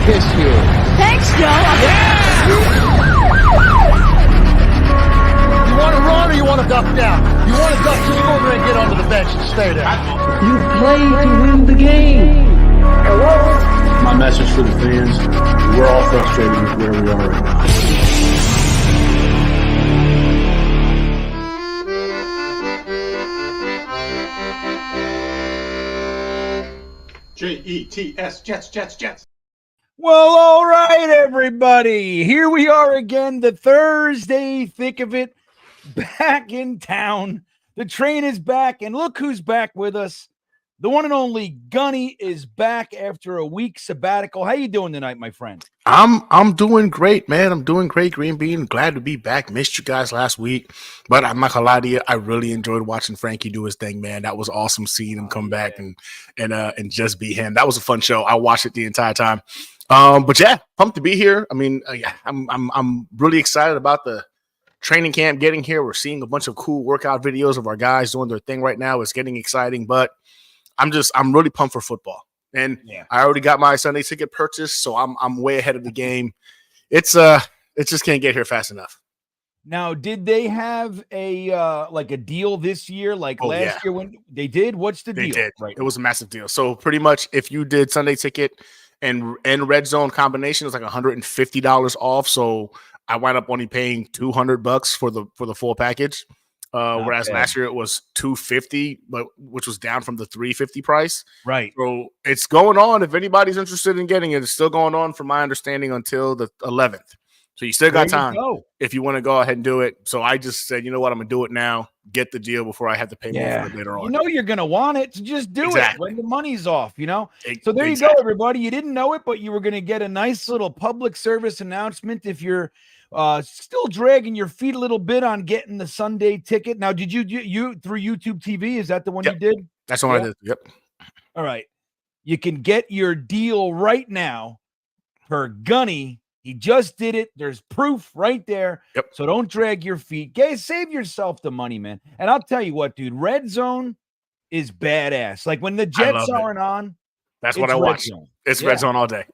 kiss you. Thanks, Joe. Yeah! You want to run or you want to duck down? You want to duck, just go over and get onto the bench and stay there. You play to win the game. My message for the fans, we're all frustrated with where we are right now. Jets, Jets. Well, all right, everybody. Here we are again, the Thursday thick of it, back in town. The train is back, and look who's back with us. The one and only Gunny is back after a week sabbatical. How you doing tonight, my friend? I'm doing great, man. I'm doing great, GreenBean. Glad to be back. Missed you guys last week, but I'm not gonna lie to you. I really enjoyed watching Frankie do his thing, man. That was awesome seeing him come back and just be him. That was a fun show. I watched it the entire time. But yeah, pumped to be here. I mean, I'm really excited about the training camp getting here. We're seeing a bunch of cool workout videos of our guys doing their thing right now. It's getting exciting, but I'm really pumped for football. And I already got my Sunday ticket purchased, so I'm way ahead of the game. It just can't get here fast enough. Now, did they have a like a deal this year, like last year when they did? What's the deal? They did. Right. It was a massive deal. So pretty much, if you did Sunday ticket and red zone combination, it was like $150 off. So I wound up only paying $200 for the full package. Whereas last year it was $250, but which was down from the $350 price. Right. So it's going on. If anybody's interested in getting it, it's still going on, from my understanding, until the 11th. So you still got time if you want to go ahead and do it. So I just said, you know what, I'm gonna do it now. Get the deal before I have to pay more for it later on. You know you're gonna want it, so just do it when the money's off. You know. So there you go, everybody. You didn't know it, but you were gonna get a nice little public service announcement if you're still dragging your feet a little bit on getting the Sunday ticket. Now, did you through YouTube TV? Is that the one you did? That's the one I did. Yep. All right. You can get your deal right now for Gunny. He just did it. There's proof right there. Yep. So don't drag your feet. Guys, save yourself the money, man. And I'll tell you what, dude, Red Zone is badass. Like when the Jets aren't on, that's what I watch. It's Red Zone all day.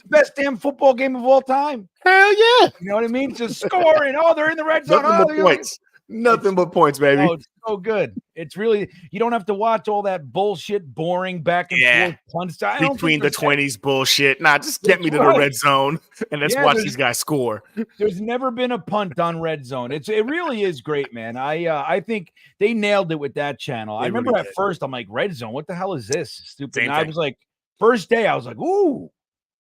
Best damn football game of all time. Hell yeah. You know what I mean? Just scoring. Oh, they're in the red zone. Nothing but points. Nothing but points, baby. Oh, it's so good. It's really, you don't have to watch all that bullshit, boring back and forth punch. Between the 20s bullshit. Nah, just get me to the red zone and let's watch these guys score. There's never been a punt on red zone. It really is great, man. I think they nailed it with that channel. I remember really at first, I'm like, red zone, what the hell is this? Stupid. And I was like, first day, I was like, ooh,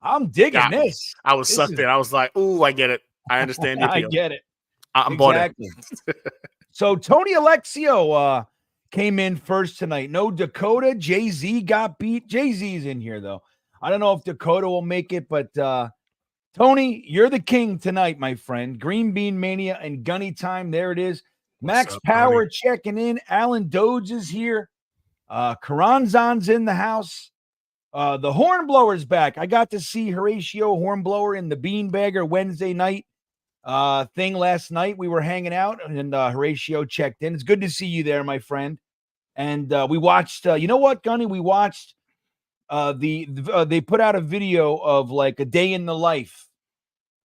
I'm digging this. I was sucked in. I was like, ooh, I get it. I understand the appeal. I get it. I'm bought it. So Tony Alexio came in first tonight. No Dakota. Jay-Z got beat. Jay-Z's in here, though. I don't know if Dakota will make it, but Tony, you're the king tonight, my friend. GreenBean Mania and Gunny time. There it is. Max Power checking in. Alan Doge is here. Karanzan's in the house. The Hornblower's back. I got to see Horatio Hornblower in the Beanbagger Wednesday night thing last night. We were hanging out, and Horatio checked in. It's good to see you there, my friend. And we watched, you know what, Gunny? We watched they put out a video of like a day in the life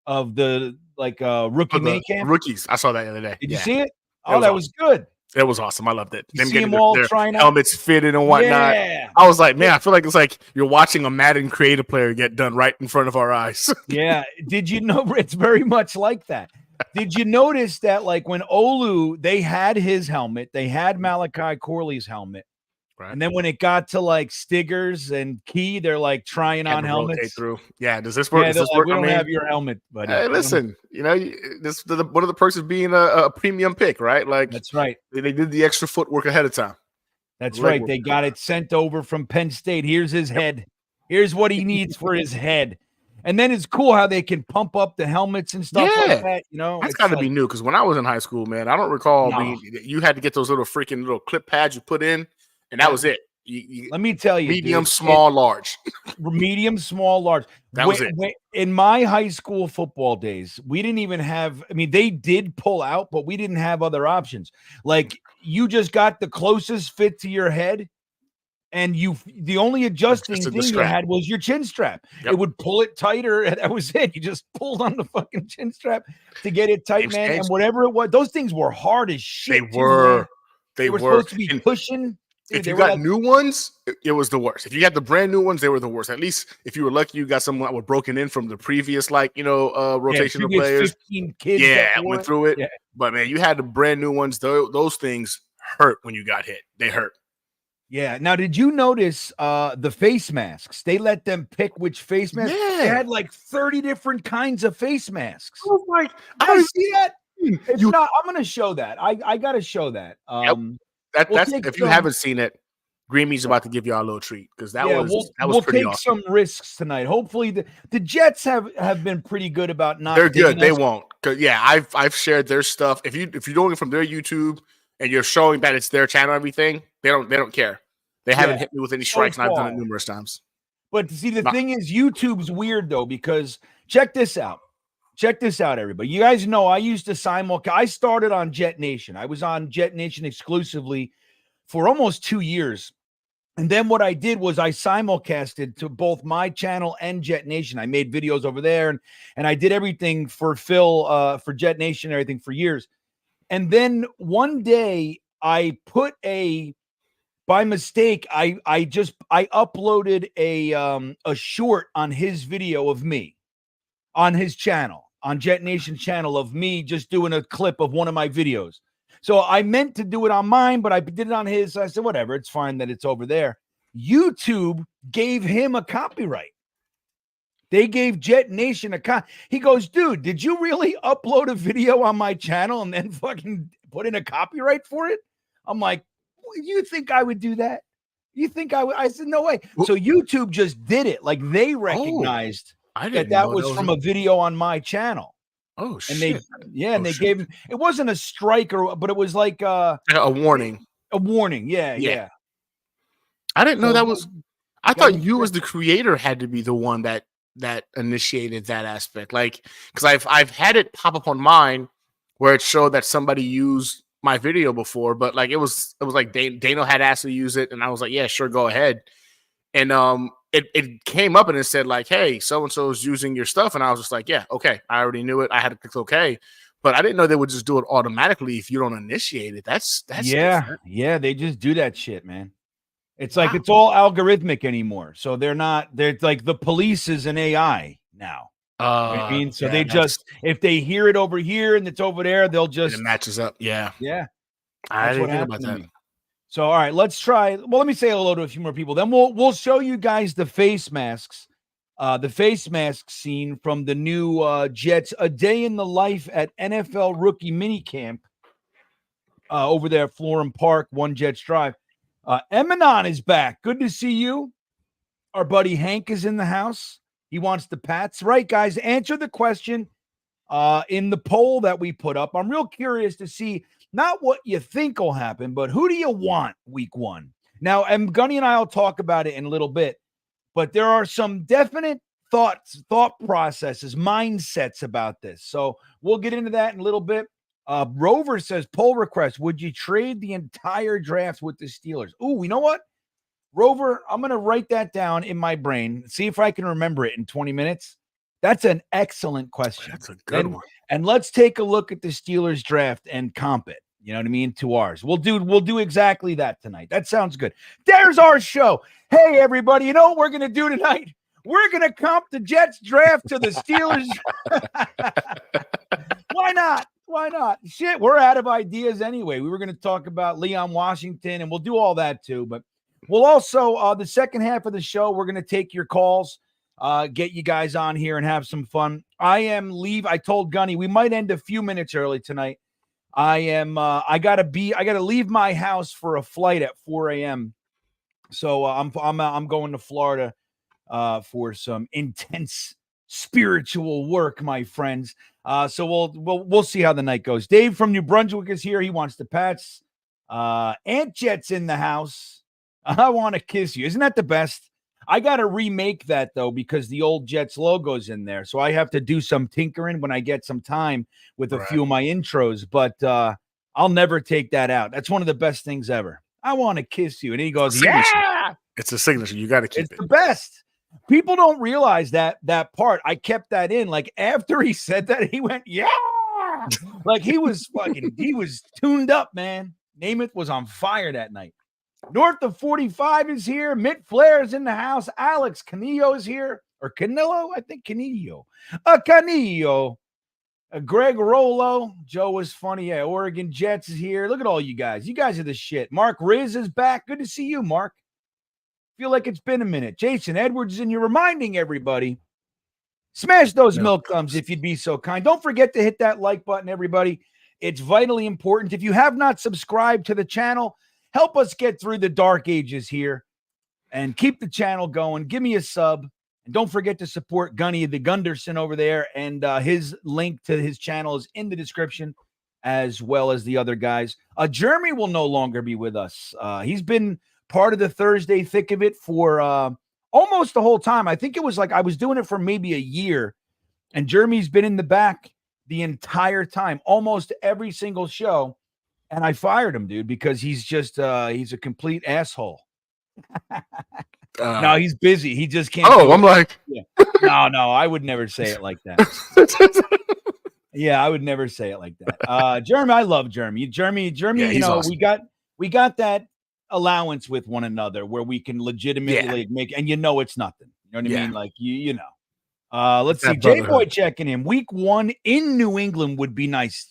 of the rookie minicamp. Rookies. I saw that the other day. Did you see it? Oh, that was good. It was awesome. I loved it. Them getting their helmets fitted and whatnot. Yeah. I was like, man, I feel like it's like you're watching a Madden creative player get done right in front of our eyes. Yeah. Did you know it's very much like that? Did you notice that like when Olu, they had his helmet, they had Malachi Corley's helmet. Right. And then when it got to like Stiggers and Key, they're like trying on helmets. Through. Yeah, does this work? Yeah, does this work? We don't have your helmet, but hey, listen, you know, this one of the perks of being a premium pick, right? Like that's right. They did the extra footwork ahead of time. That's right. They got it sent over from Penn State. Here's his head. Here's what he needs for his head. And then it's cool how they can pump up the helmets and stuff like that. You know, that's got to be new because when I was in high school, man, I don't recall you had to get those little clip pads you put in. And that was it. Let me tell you, medium, small, large. Medium, small, large. That was it. In my high school football days, we didn't even have. I mean, they did pull out, but we didn't have other options. Like you just got the closest fit to your head, and the only adjusting Adjusted the thing you strap. had was your chin strap. Yep. It would pull it tighter, and that was it. You just pulled on the fucking chin strap to get it tight, Game's man. changed. And whatever it was, those things were hard as shit. They too, were. man. They were were supposed to be And pushing. Dude, if they you were got like, new ones, it was the worst. If you got the brand new ones, they were the worst. At least if you were lucky, you got someone that were broken in from the previous, rotation of previous players. 15 kids Yeah, that wore went through it. Yeah. But man, you had the brand new ones. Those things hurt when you got hit. They hurt. Yeah. Now, did you notice the face masks? They let them pick which face mask. Yeah. They had like 30 different kinds of face masks. I was like, I see that. It's You- not. I'm gonna show that. I gotta show that. We'll that's take if you some- haven't seen it, GreenBean's about to give y'all a little treat because that was we'll pretty take awesome. some risks tonight. Hopefully, the Jets have been pretty good about not. They're good. digging They us. won't. 'Cause, yeah, I've shared their stuff. If you're doing it from their YouTube and you're showing that it's their channel, everything they don't care. They haven't hit me with any strikes, and I've done it numerous times. But see, the thing is, YouTube's weird though, because check this out. Check this out, everybody. You guys know I used to simulcast. I started on Jetnation. I was on Jetnation exclusively for almost 2 years. And then what I did was I simulcasted to both my channel and Jetnation. I made videos over there, and I did everything for Phil, for Jetnation, and everything for years. And then one day I put by mistake, I uploaded a short on his video of me on his channel, on Jetnation channel, of me just doing a clip of one of my videos. So I meant to do it on mine, but I did it on his. I said, whatever, it's fine that it's over there. YouTube gave him a copyright. They gave Jetnation he goes, dude, did you really upload a video on my channel and then fucking put in a copyright for it? I'm like, you think I would do that? You think I would? I said, no way. So YouTube just did it. Like they recognized that was from a video on my channel. Oh and shit! They gave him. It wasn't a strike, but it was like a warning. A warning. Yeah. I didn't know So that was. I thought you, as the creator, had to be the one that initiated that aspect. Like, because I've had it pop up on mine where it showed that somebody used my video before, but like it was like Dano had asked to use it, and I was like, yeah, sure, go ahead. And it came up and it said like, hey, so and so is using your stuff, and I was just like, yeah, okay, I already knew it. I had to click okay, but I didn't know they would just do it automatically if you don't initiate it. That's different. Yeah, they just do that shit, man. It's like it's all algorithmic anymore. So they're like the police is an AI now. You know what I mean? So they just, if they hear it over here and it's over there, they'll just, it matches up. Yeah. I didn't think about that. So, all right, let's try. Well, let me say hello to a few more people. Then we'll show you guys the face masks, the face mask scene from the new Jets, a day in the life at NFL rookie minicamp over there at Florham Park, One Jets Drive. Eminon is back. Good to see you. Our buddy Hank is in the house. He wants the Pats. Right, guys, answer the question in the poll that we put up. I'm real curious to see not what you think will happen, but who do you want week one? Now, and Gunny and I will talk about it in a little bit, but there are some definite thought processes, mindsets about this. So we'll get into that in a little bit. Rover says, poll request, would you trade the entire draft with the Steelers? Ooh, you know what? Rover, I'm going to write that down in my brain, see if I can remember it in 20 minutes. That's an excellent question. That's a good one. And let's take a look at the Steelers draft and comp it. You know what I mean? To ours. We'll do exactly that tonight. That sounds good. There's our show. Hey, everybody, you know what we're going to do tonight? We're going to comp the Jets draft to the Steelers. Why not? Why not? Shit, we're out of ideas anyway. We were going to talk about Leon Washington, and we'll do all that too. But we'll also, the second half of the show, we're going to take your calls, get you guys on here and have some fun. I told Gunny we might end a few minutes early tonight. I got to leave my house for a flight at 4 a.m. So I'm going to Florida for some intense spiritual work, my friends. So we'll see how the night goes. Dave from New Brunswick is here. He wants the Pats. Ant Jet's in the house. I want to kiss you. Isn't that the best? I got to remake that though, because the old Jets logo's in there. So I have to do some tinkering when I get some time with a few of my intros, but I'll never take that out. That's one of the best things ever. I want to kiss you. And he goes, yeah. It's a signature. You got to keep It's it. the best. People don't realize that part. I kept that in. Like after he said that, he went, yeah. Like he was tuned up, man. Namath was on fire that night. North of 45 is here. Mitt Flair is in the house. Alex Canillo is here. Or Canillo? I think Canillo. Canillo. Greg Rollo. Joe was funny. Yeah, Oregon Jets is here. Look at all you guys. You guys are the shit. Mark Riz is back. Good to see you, Mark. Feel like it's been a minute. Jason Edwards, and you're reminding everybody, smash those milk thumbs if you'd be so kind. Don't forget to hit that like button, everybody. It's vitally important. If you have not subscribed to the channel, help us get through the dark ages here and keep the channel going. Give me a sub. And don't forget to support Gunny the Gunderson over there. And his link to his channel is in the description, as well as the other guys. Jeremy will no longer be with us. He's been part of the Thursday thick of it for almost the whole time. I think it was like I was doing it for maybe a year, and Jeremy's been in the back the entire time, almost every single show. And I fired him, dude, because he's just he's a complete asshole. No, he's busy. He just can't. Oh, I'm like, yeah. No, I would never say it like that. Yeah, I would never say it like that. Jeremy, I love Jeremy. Jeremy, yeah, you know, awesome. we got that allowance with one another where we can legitimately make, and you know it's nothing. You know what I mean? Like you know. Let's see. J-Boy checking in. Week 1 in New England would be nice.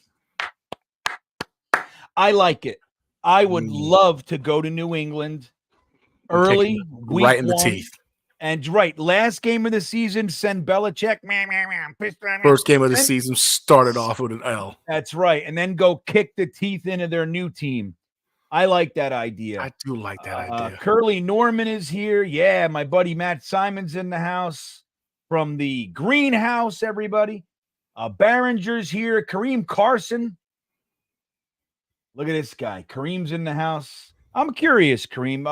I like it. I would love to go to New England early, week right in the 1, teeth. And last game of the season, send Belichick. First game of the season started off with an L. That's right. And then go kick the teeth into their new team. I like that idea. I do like that idea. Curly Norman is here. Yeah, my buddy Matt Simon's in the house from the greenhouse, everybody. Barringer's here. Kareem Carson. Look at this guy. Kareem's in the house. I'm curious, Kareem.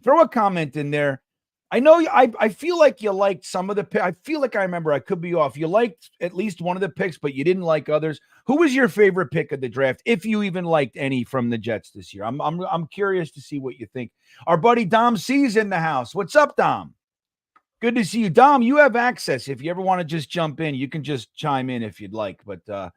Throw a comment in there. I know I feel like you liked some of the. I feel like I remember. I could be off. You liked at least one of the picks, but you didn't like others. Who was your favorite pick of the draft, if you even liked any from the Jets this year? I'm curious to see what you think. Our buddy Dom C's in the house. What's up, Dom? Good to see you, Dom. You have access. If you ever want to just jump in, you can just chime in if you'd like. But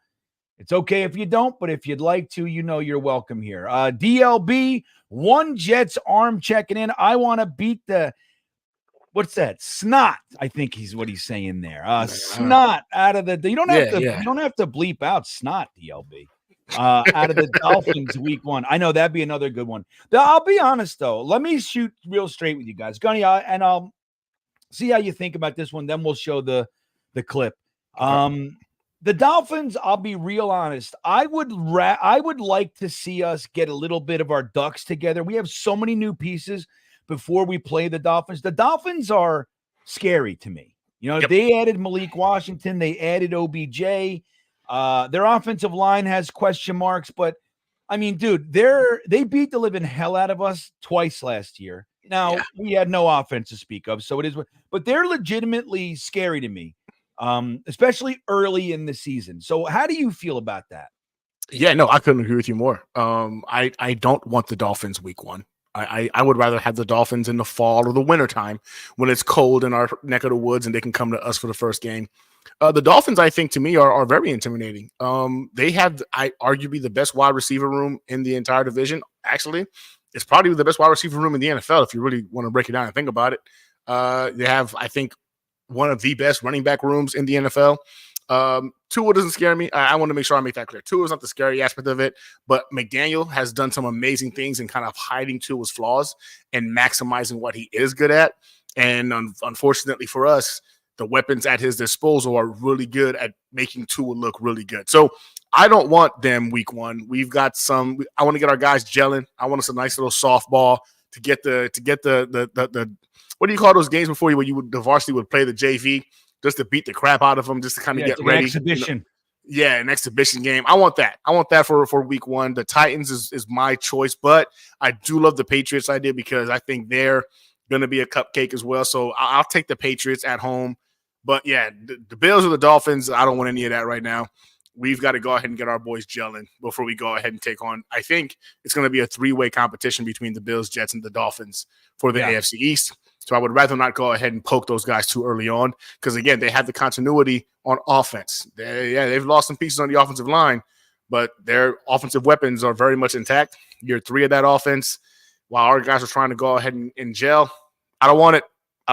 it's okay if you don't. But if you'd like to, you know you're welcome here. DLB, one Jets arm checking in. I want to beat the. What's that? Snot. I think what he's saying there. Snot out of the. You don't have to. You don't have to bleep out snot. DLB. Out of the Dolphins week 1. I know that'd be another good one. I'll be honest though. Let me shoot real straight with you guys, Gunny, and I'll see how you think about this one. Then we'll show the clip. The Dolphins. I'll be real honest. I would like to see us get a little bit of our ducks together. We have so many new pieces. Before we play the Dolphins. The Dolphins are scary to me. You know, They added Malik Washington. They added OBJ. Their offensive line has question marks, but I mean, dude, they beat the living hell out of us twice last year. Now, we had no offense to speak of, so it is, but they're legitimately scary to me, especially early in the season. So how do you feel about that? Yeah, no, I couldn't agree with you more. I don't want the Dolphins week 1. I would rather have the Dolphins in the fall or the winter time when it's cold in our neck of the woods and they can come to us for the first game. The Dolphins, I think, to me, are very intimidating. They have, arguably the best wide receiver room in the entire division. Actually, it's probably the best wide receiver room in the NFL if you really want to break it down and think about it. They have, I think, one of the best running back rooms in the NFL. Tua doesn't scare me. I want to make sure I make that clear. Tua is not the scary aspect of it, but McDaniel has done some amazing things in kind of hiding Tua's flaws and maximizing what he is good at. And unfortunately for us, the weapons at his disposal are really good at making Tua look really good. So I don't want them week 1. We've got some. I want to get our guys gelling. I want us a nice little softball to get the what do you call those games before the varsity would play the JV? Just to beat the crap out of them, just to kind of get ready. An exhibition. An exhibition game. I want that. I want that for week 1. The Titans is my choice, but I do love the Patriots idea because I think they're going to be a cupcake as well. So I'll take the Patriots at home. But, yeah, the Bills or the Dolphins, I don't want any of that right now. we've got to go ahead and get our boys gelling before we go ahead and take on. I think it's going to be a 3-way competition between the Bills, Jets, and the Dolphins for the AFC East. So I would rather not go ahead and poke those guys too early on because, again, they have the continuity on offense. They've lost some pieces on the offensive line, but their offensive weapons are very much intact. Year 3 of that offense, while our guys are trying to go ahead and gel. I don't want it. I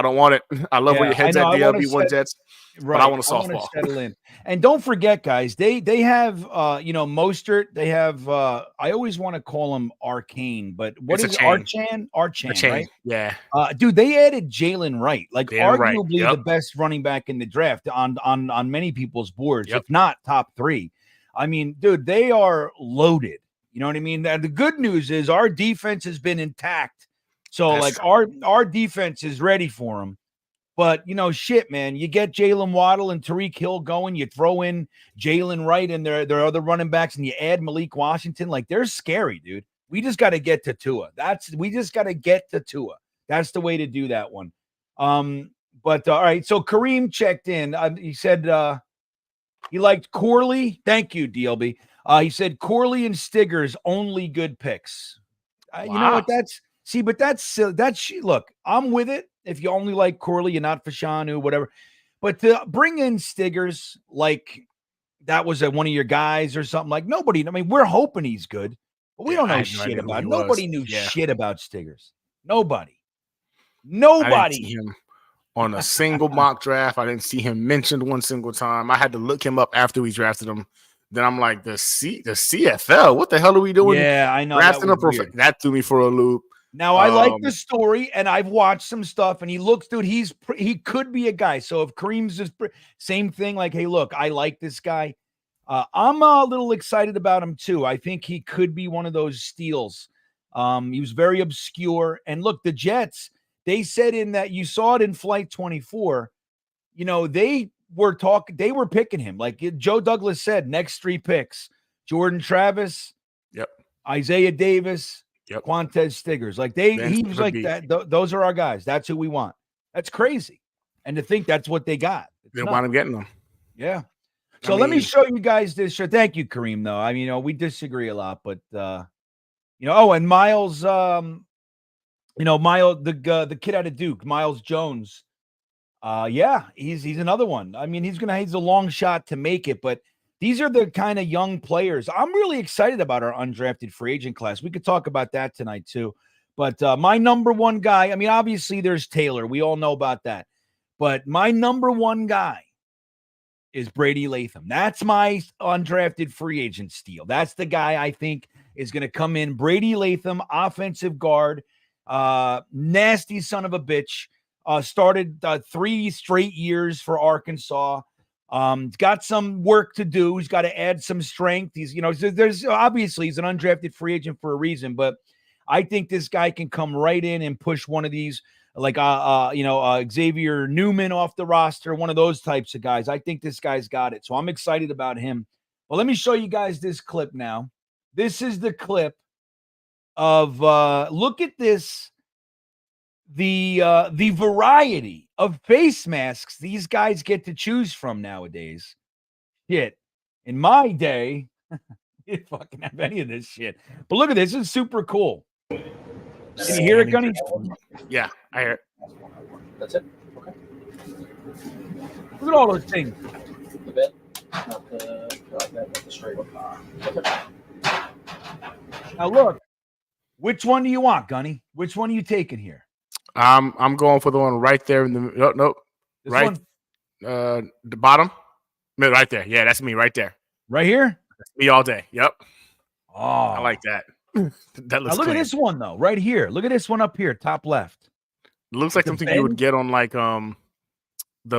love where your head's at, DLB1 Jets. Right. But I want a softball. I want to settle in. And don't forget, guys, they have Mostert. They have I always want to call him Arcane, but what is Archan, right? Yeah. Dude, they added Jalen Wright, like arguably Yep. the best running back in the draft on many people's boards, Yep. if not top 3. I mean, dude, they are loaded. You know what I mean? And the good news is our defense has been intact. So our defense is ready for them. But, shit, man, you get Jalen Waddle and Tariq Hill going, you throw in Jalen Wright and their other running backs, and you add Malik Washington. Like, they're scary, dude. We just got to get to Tua. We just got to get to Tua. That's the way to do that one. But all right, so Kareem checked in. He said he liked Corley. Thank you, DLB. He said Corley and Stiggers only good picks. Wow. You know what? That's look, I'm with it. If you only like Corley, you're not Fashanu, whatever. But to bring in Stiggers like that was one of your guys or something, like nobody. I mean, we're hoping he's good, but we don't know shit about. Nobody knew shit about Stiggers. Nobody. I didn't see him on a single mock draft. I didn't see him mentioned one single time. I had to look him up after we drafted him. Then I'm like, the CFL. What the hell are we doing? Yeah, I know. That threw me for a loop. Now, I like the story, and I've watched some stuff, and he looks, dude, he could be a guy. So if Kareem's just same thing, like, hey, look, I like this guy. I'm a little excited about him, too. I think he could be one of those steals. He was very obscure. And look, the Jets, they said in that you saw it in Flight 24, they were picking him. Like Joe Douglas said, next 3 picks, Jordan Travis, Isaiah Davis, Quantez Stiggers. Like he was like that. Those are our guys. That's who we want. That's crazy. And to think that's what they got. They want him getting them. Yeah. So let me show you guys this shirt. Thank you, Kareem, though. I mean, we disagree a lot, but and Miles, Miles, the kid out of Duke, Miles Jones. He's another one. I mean, he's a long shot to make it, but these are the kind of young players. I'm really excited about our undrafted free agent class. We could talk about that tonight too. But my number one guy, I mean, obviously there's Taylor. We all know about that. But my number one guy is Brady Latham. That's my undrafted free agent steal. That's the guy I think is going to come in. Brady Latham, offensive guard, nasty son of a bitch. Started 3 straight years for Arkansas. Got some work to do. He's got to add some strength. He's, there's obviously he's an undrafted free agent for a reason, but I think this guy can come right in and push one of these, like, Xavier Newman off the roster, one of those types of guys. I think this guy's got it. So I'm excited about him. Well, let me show you guys this clip now. This is the clip of, look at this. The variety of face masks these guys get to choose from nowadays. Shit. In my day, you didn't fucking have any of this shit. But look at this. This is super cool. Can you hear it, Gunny? Yeah, I hear it. That's it? Okay. Look at all those things. The bed? Not the straight one. Okay. Now look. Which one do you want, Gunny? Which one are you taking here? I'm going for the one right there in the nope. This right one? The bottom. Right there. Yeah, that's me right there. Right here? That's me all day. Yep. Oh, I like that. That looks now look clean. at this one though, right here. Look at this one up here, top left. It looks like something you would get on like the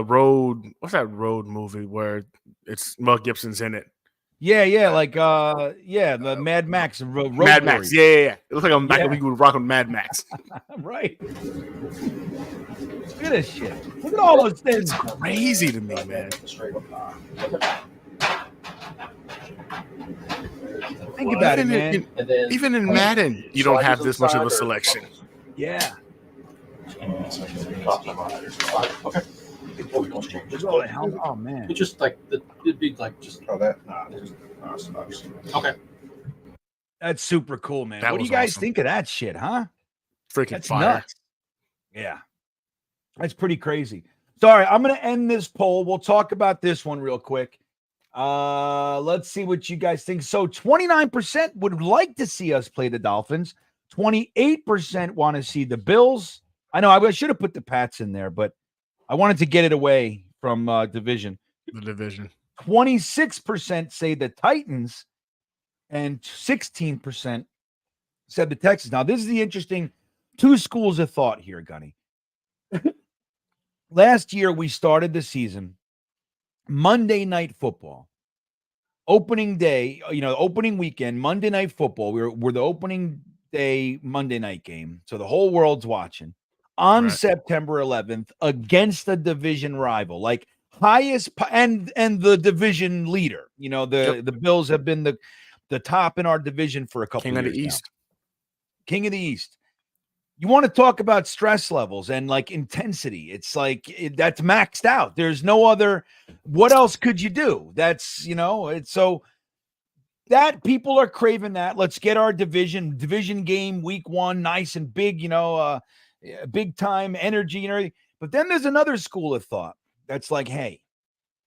Road. What's that Road movie where it's Mel Gibson's in it? Yeah, like the Mad Max Road Mad Max. Warriors. Yeah. It looks like I'm back when we would rock on Mad Max. Right. Look at this shit. Look at all those things. It's crazy to me, man. Think about it, man. Even in Madden, you don't have this much of a selection. Yeah. Okay. Oh man. It's just like It'd be like just just okay. That's super cool, man. That What do was you guys awesome. think of that shit, huh? Freaking That's fire. nuts. Yeah. That's pretty crazy. Sorry, I'm going to end this poll. We'll talk about this one real quick. Let's see what you guys think. So 29% would like to see us play the Dolphins. 28% want to see the Bills. I know I should have put the Pats in there, but I wanted to get it away from division. The division. 26% say the Titans, and 16% said the Texans. Now, this is the interesting two schools of thought here, Gunny. Last year, we started the season Monday Night Football. Opening day, opening weekend, Monday Night Football. We're the opening day Monday night game. So the whole world's watching on September 11th against a division rival, like highest and the division leader. The Bills have been the top in our division for a couple King of of years the East. now. King of the East. You want to talk about stress levels and like intensity. It's like that's maxed out. There's no other. What else could you do? That's, it's so that people are craving that. Let's get our division game week 1 nice and big, big time energy and everything. But then there's another school of thought that's like, hey,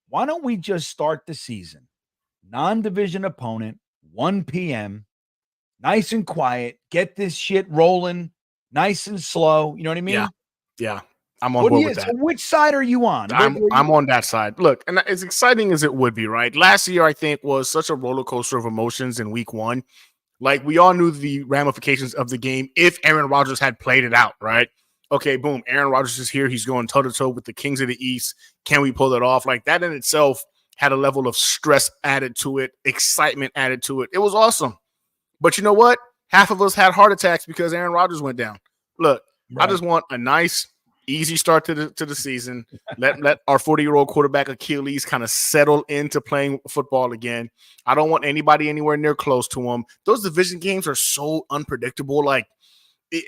why don't we just start the season? Non-division opponent, 1 p.m., nice and quiet, get this shit rolling. Nice and slow. You know what I mean? Yeah. I'm on board with that. So which side are you on? I'm on that side. Look, and as exciting as it would be, right? Last year, I think, was such a roller coaster of emotions in week 1. Like, we all knew the ramifications of the game if Aaron Rodgers had played it out, right? Okay, boom. Aaron Rodgers is here. He's going toe-to-toe with the Kings of the East. Can we pull it off? Like, that in itself had a level of stress added to it, excitement added to it. It was awesome. But you know what? Half of us had heart attacks because Aaron Rodgers went down. Look, I just want a nice, easy start to the season. Let our 40-year-old quarterback Achilles kind of settle into playing football again. I don't want anybody anywhere near close to him. Those division games are so unpredictable. Like,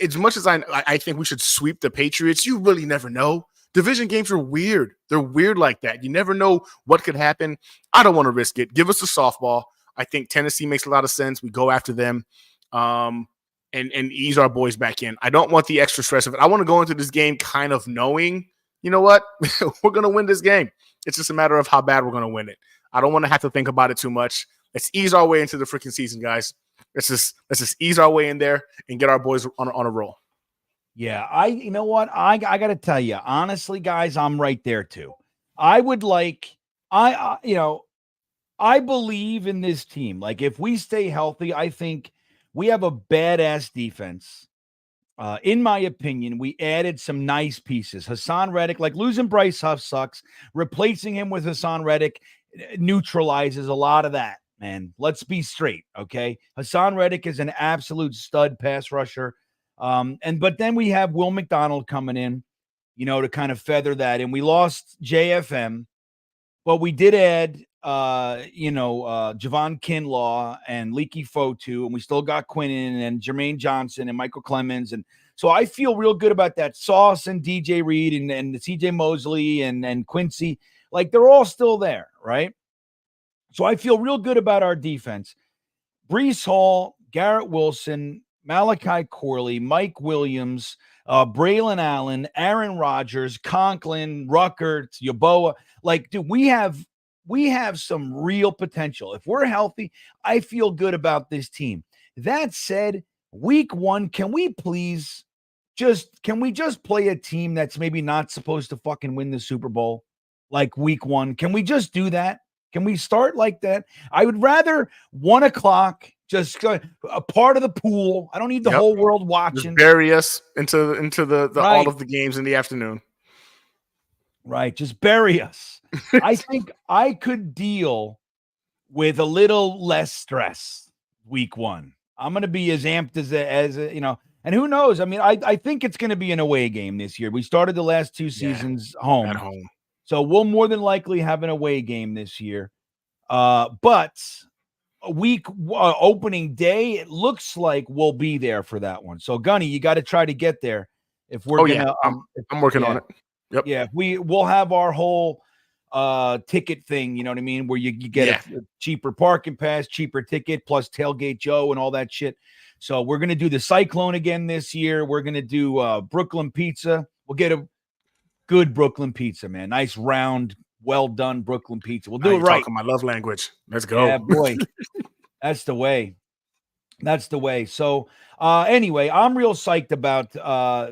as much as I think we should sweep the Patriots, you really never know. Division games are weird. They're weird like that. You never know what could happen. I don't want to risk it. Give us the softball. I think Tennessee makes a lot of sense. We go after them. And ease our boys back in. I don't want the extra stress of it. I want to go into this game kind of knowing, you know what? We're going to win this game. It's just a matter of how bad we're going to win it. I don't want to have to think about it too much. Let's ease our way into the freaking season, guys. Let's just ease our way in there and get our boys on a roll. Yeah, you know what? I got to tell you, honestly, guys, I'm right there too. I would like, I believe in this team. Like, if we stay healthy, I think we have a badass defense. In my opinion, we added some nice pieces. Hassan Reddick, like losing Bryce Huff sucks. Replacing him with Hassan Reddick neutralizes a lot of that, man. Let's be straight, okay? Hassan Reddick is an absolute stud pass rusher. But then we have Will McDonald coming in, to kind of feather that. And we lost JFM, but we did add Javon Kinlaw and Leaky Fotu, and we still got Quinnen and Jermaine Johnson and Michael Clemens. And so I feel real good about that. Sauce and DJ Reed and the CJ Mosley and Quincy, like they're all still there, right? So I feel real good about our defense. Breece Hall, Garrett Wilson, Malachi Corley, Mike Williams, Braylon Allen, Aaron Rodgers, Conklin, Ruckert, Yeboah. Like, dude, we have some real potential. If we're healthy, I feel good about this team. That said, week 1, can we just play a team that's maybe not supposed to fucking win the Super Bowl? Like week 1, can we just do that? Can we start like that? I would rather 1 o'clock, just a part of the pool. I don't need the whole world watching. Just bury us into the Right. all of the games in the afternoon. Right. Just bury us. I think I could deal with a little less stress week 1. I'm going to be as amped as and who knows? I mean, I think it's going to be an away game this year. We started the last 2 seasons At home. So we'll more than likely have an away game this year. But a week opening day, it looks like we'll be there for that one. So Gunny, you got to try to get there if we're I'm working on it. Yep. Yeah, we'll have our whole ticket thing, you know what I mean, where you get a cheaper parking pass, cheaper ticket, plus Tailgate Joe and all that shit. So we're gonna do the Cyclone again this year. We're gonna do Brooklyn pizza. We'll get a good Brooklyn pizza, man. Nice round, well done Brooklyn pizza. We'll do it right. Talking my love language. Let's go. Yeah, boy. That's the way. That's the way. So anyway, I'm real psyched about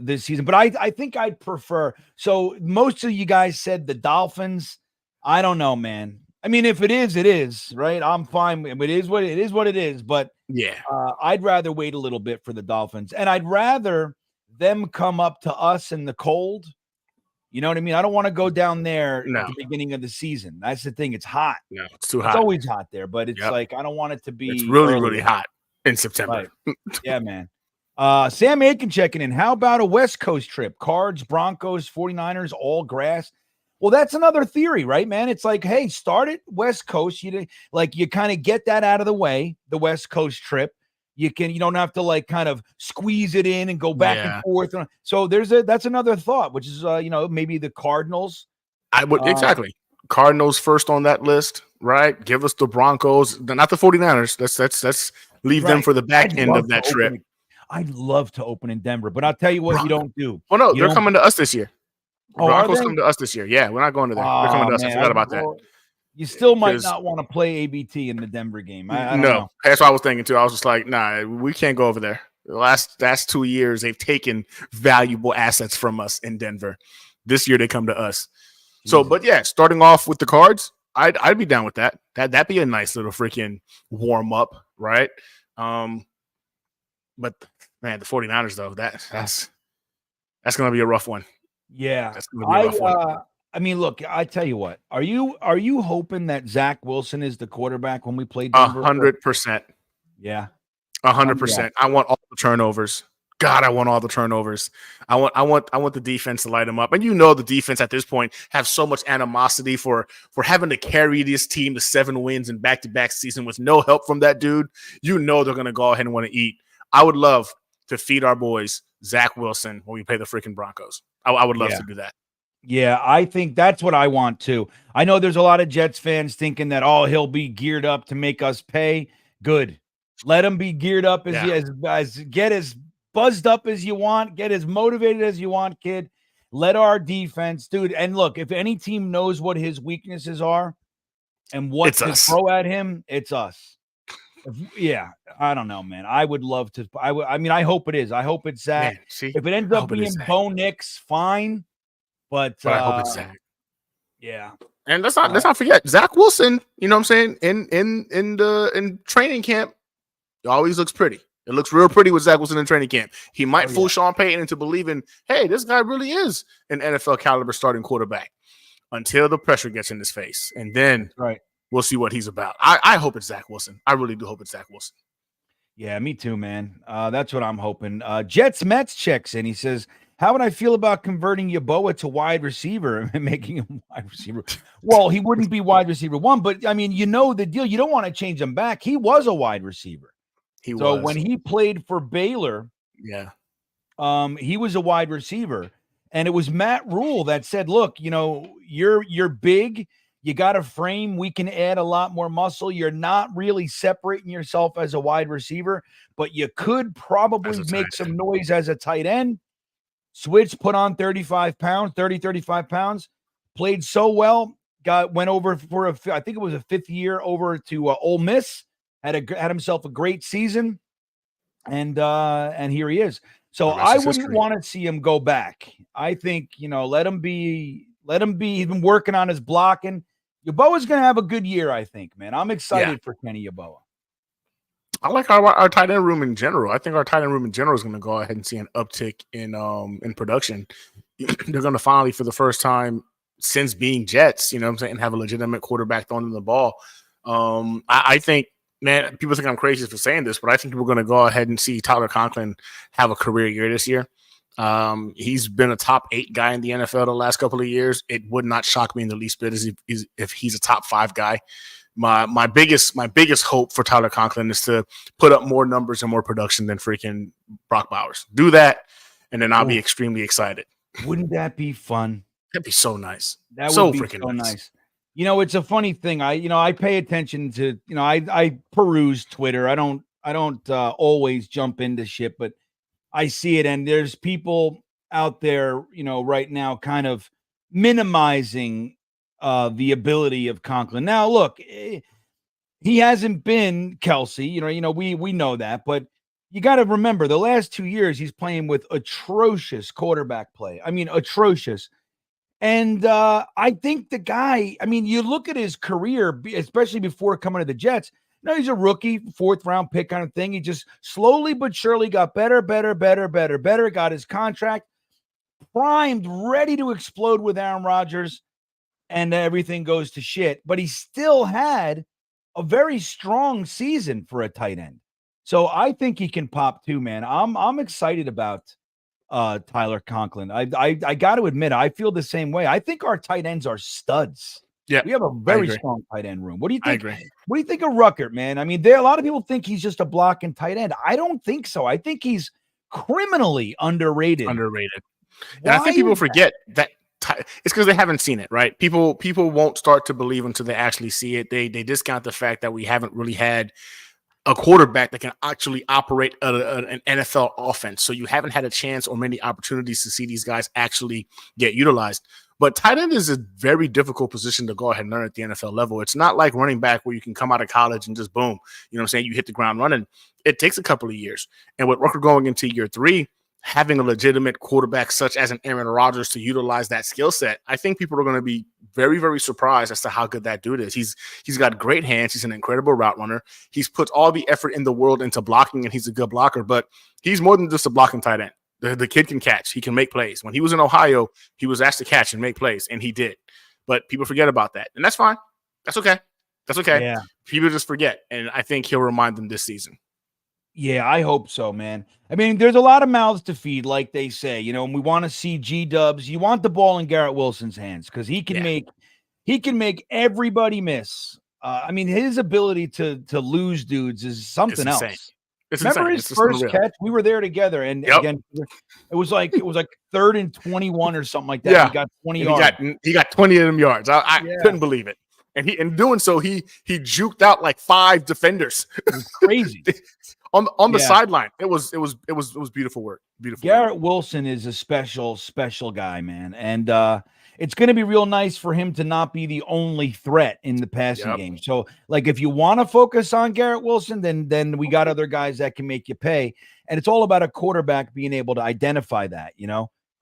this season, but I think I'd prefer. So most of you guys said the Dolphins. I don't know, man. I mean, if it is, it is, right? I'm fine. It is what it is, what it is. But yeah, I'd rather wait a little bit for the Dolphins, and I'd rather them come up to us in the cold. You know what I mean? I don't want to go down there at the beginning of the season. That's the thing. It's hot. No, it's too hot. It's always hot there, but it's like I don't want it to be. It's really hot in September. Right. Yeah, man. Sam Aiken checking in. How about a West Coast trip? Cards, Broncos, 49ers, all grass. Well, that's another theory, right, man? It's like, hey, start at West Coast. You kind of get that out of the way, the West Coast trip. You don't have to like kind of squeeze it in and go back and forth. So that's another thought, which is maybe the Cardinals. I would exactly Cardinals first on that list, right? Give us the Broncos, not the 49ers. Let's leave them for the back end of that trip. I'd love to open in Denver, but I'll tell you what you don't do. Well, no, they're coming to us this year. Oh, Broncos come to us this year. Yeah, we're not going to them. They're coming to us. I forgot about that. You still might not want to play ABT in the Denver game. I don't know. That's what I was thinking too. I was just like, nah, we can't go over there. The last 2 years, they've taken valuable assets from us in Denver. This year, they come to us. So, but yeah, starting off with the Cards, I'd be down with that. That'd be a nice little freaking warm up, right? But man, the 49ers though, that's gonna be a rough one. Yeah, that's gonna be a rough one. I mean, look, I tell you what. Are you hoping that Zach Wilson is the quarterback when we play Denver? 100%. Yeah, 100%. I want all the turnovers. God, I want all the turnovers. I want the defense to light them up. And the defense at this point have so much animosity for having to carry this team to 7 wins in back-to-back season with no help from that dude. They're gonna go ahead and want to eat. I would love to feed our boys Zach Wilson when we play the freaking Broncos. I would love to do that. Yeah, I think that's what I want too. I know there's a lot of Jets fans thinking that, he'll be geared up to make us pay. Good. Let him be geared up as get as buzzed up as you want, get as motivated as you want, kid. Let our defense, dude. And look, if any team knows what his weaknesses are and what to throw at him, it's us. Yeah, I don't know, man. I would love to. I hope it is. I hope it's Zach. Man, see, if it ends up being Bo Nix, fine. But I hope it's Zach. Yeah. And let's not forget Zach Wilson, you know what I'm saying? In training camp, it always looks pretty. It looks real pretty with Zach Wilson in training camp. He might fool Sean Payton into believing, hey, this guy really is an NFL caliber starting quarterback until the pressure gets in his face. And then we'll see what he's about. I hope it's Zach Wilson. I really do hope it's Zach Wilson. Yeah, me too, man. That's what I'm hoping. Jets Mets checks in. He says, how would I feel about converting Yeboah to wide receiver and making him wide receiver? Well, he wouldn't be wide receiver 1, but I mean, the deal. You don't want to change him back. He was a wide receiver. So when he played for Baylor, he was a wide receiver, and it was Matt Rule that said, look, you're big. You got a frame. We can add a lot more muscle. You're not really separating yourself as a wide receiver, but you could probably make some noise as a tight end. Switch, put on 35 pounds, played so well, went over for I think it was a 5th year over to Ole Miss, had himself a great season, and here he is. So I wouldn't want to see him go back. I think, let him be. He's been working on his blocking. Yeboah's going to have a good year, I think, man. I'm excited for Kenny Yeboah. I like our tight end room in general. I think our tight end room in general is going to go ahead and see an uptick in production. They're going to finally, for the first time since being Jets, have a legitimate quarterback throwing them the ball. I think, man, people think I'm crazy for saying this, but I think we're going to go ahead and see Tyler Conklin have a career year this year. He's been a top 8 guy in the NFL the last couple of years. It would not shock me in the least bit if he's a top 5 guy. My biggest hope for Tyler Conklin is to put up more numbers and more production than freaking Brock Bowers. Do that, and then I'll be extremely excited. Wouldn't that be fun? That'd be so nice. That would be freaking so nice. It's a funny thing. I pay attention to, I peruse Twitter. I don't always jump into shit, but I see it. And there's people out there, right now kind of minimizing the ability of Conklin. Now, look, he hasn't been Kelsey, we know that, but you got to remember the last 2 years he's playing with atrocious quarterback play. I mean, atrocious. And I think the guy, you look at his career, especially before coming to the Jets. He's a rookie, 4th round pick kind of thing. He just slowly but surely got better, got his contract primed, ready to explode with Aaron Rodgers, and everything goes to shit. But he still had a very strong season for a tight end. So I think he can pop too, man. I'm excited about Tyler Conklin. I got to admit, I feel the same way. I think our tight ends are studs. Yeah, we have a very strong tight end room. What do you think? I agree. What do you think of Ruckert, man? A lot of people think he's just a blocking tight end. I don't think so. I think he's criminally underrated. And I think people forget that it's because they haven't seen it, right? People won't start to believe until they actually see it. They discount the fact that we haven't really had a quarterback that can actually operate an NFL offense. So you haven't had a chance or many opportunities to see these guys actually get utilized. But tight end is a very difficult position to go ahead and learn at the NFL level. It's not like running back where you can come out of college and just boom, you hit the ground running. It takes a couple of years. And with Rucker going into year 3, having a legitimate quarterback such as an Aaron Rodgers to utilize that skill set, I think people are going to be very, very surprised as to how good that dude is. He's got great hands. He's an incredible route runner. He's put all the effort in the world into blocking, and he's a good blocker. But he's more than just a blocking tight end. The kid can catch. He can make plays. When he was in Ohio, he was asked to catch and make plays, and he did. But people forget about that, and that's fine. That's okay. Yeah. People just forget, and I think he'll remind them this season. Yeah, I hope so, man. There's a lot of mouths to feed, like they say, and we want to see G-dubs. You want the ball in Garrett Wilson's hands because he can make everybody miss. His ability to lose dudes is something else. Remember his first catch? We were there together, and again, it was like 3rd and 21 or something like that. Yeah. He got 20 yards. He got 20 of them yards. I couldn't believe it. And in doing so, he juked out like 5 defenders. It was crazy. on the sideline. It was beautiful work. Garrett Wilson is a special guy, man. And it's going to be real nice for him to not be the only threat in the passing game. So, if you want to focus on Garrett Wilson, then we got other guys that can make you pay. And it's all about a quarterback being able to identify that,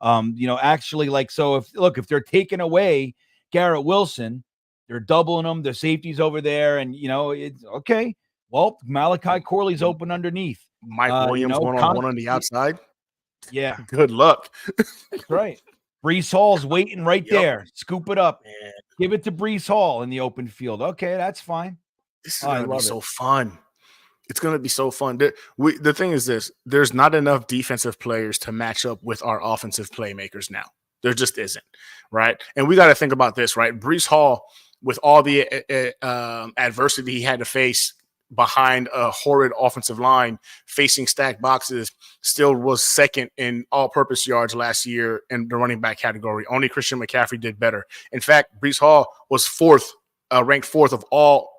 actually, so if they're taking away Garrett Wilson, they're doubling them, the safety's over there, and it's okay. Well, Malachi Corley's open underneath. Mike Williams one-on-one on the outside. Yeah. Good luck. That's right. Brees Hall's waiting right there. Scoop it up. Man. Give it to Brees Hall in the open field. Okay, that's fine. This is going to be so fun. It's going to be so fun. The thing is this. There's not enough defensive players to match up with our offensive playmakers now. There just isn't, right? And we got to think about this, right? Brees Hall, with all the adversity he had to face behind a horrid offensive line, facing stacked boxes, still was second in all-purpose yards last year in the running back category. Only Christian McCaffrey did better. In fact, Brees Hall was ranked fourth of all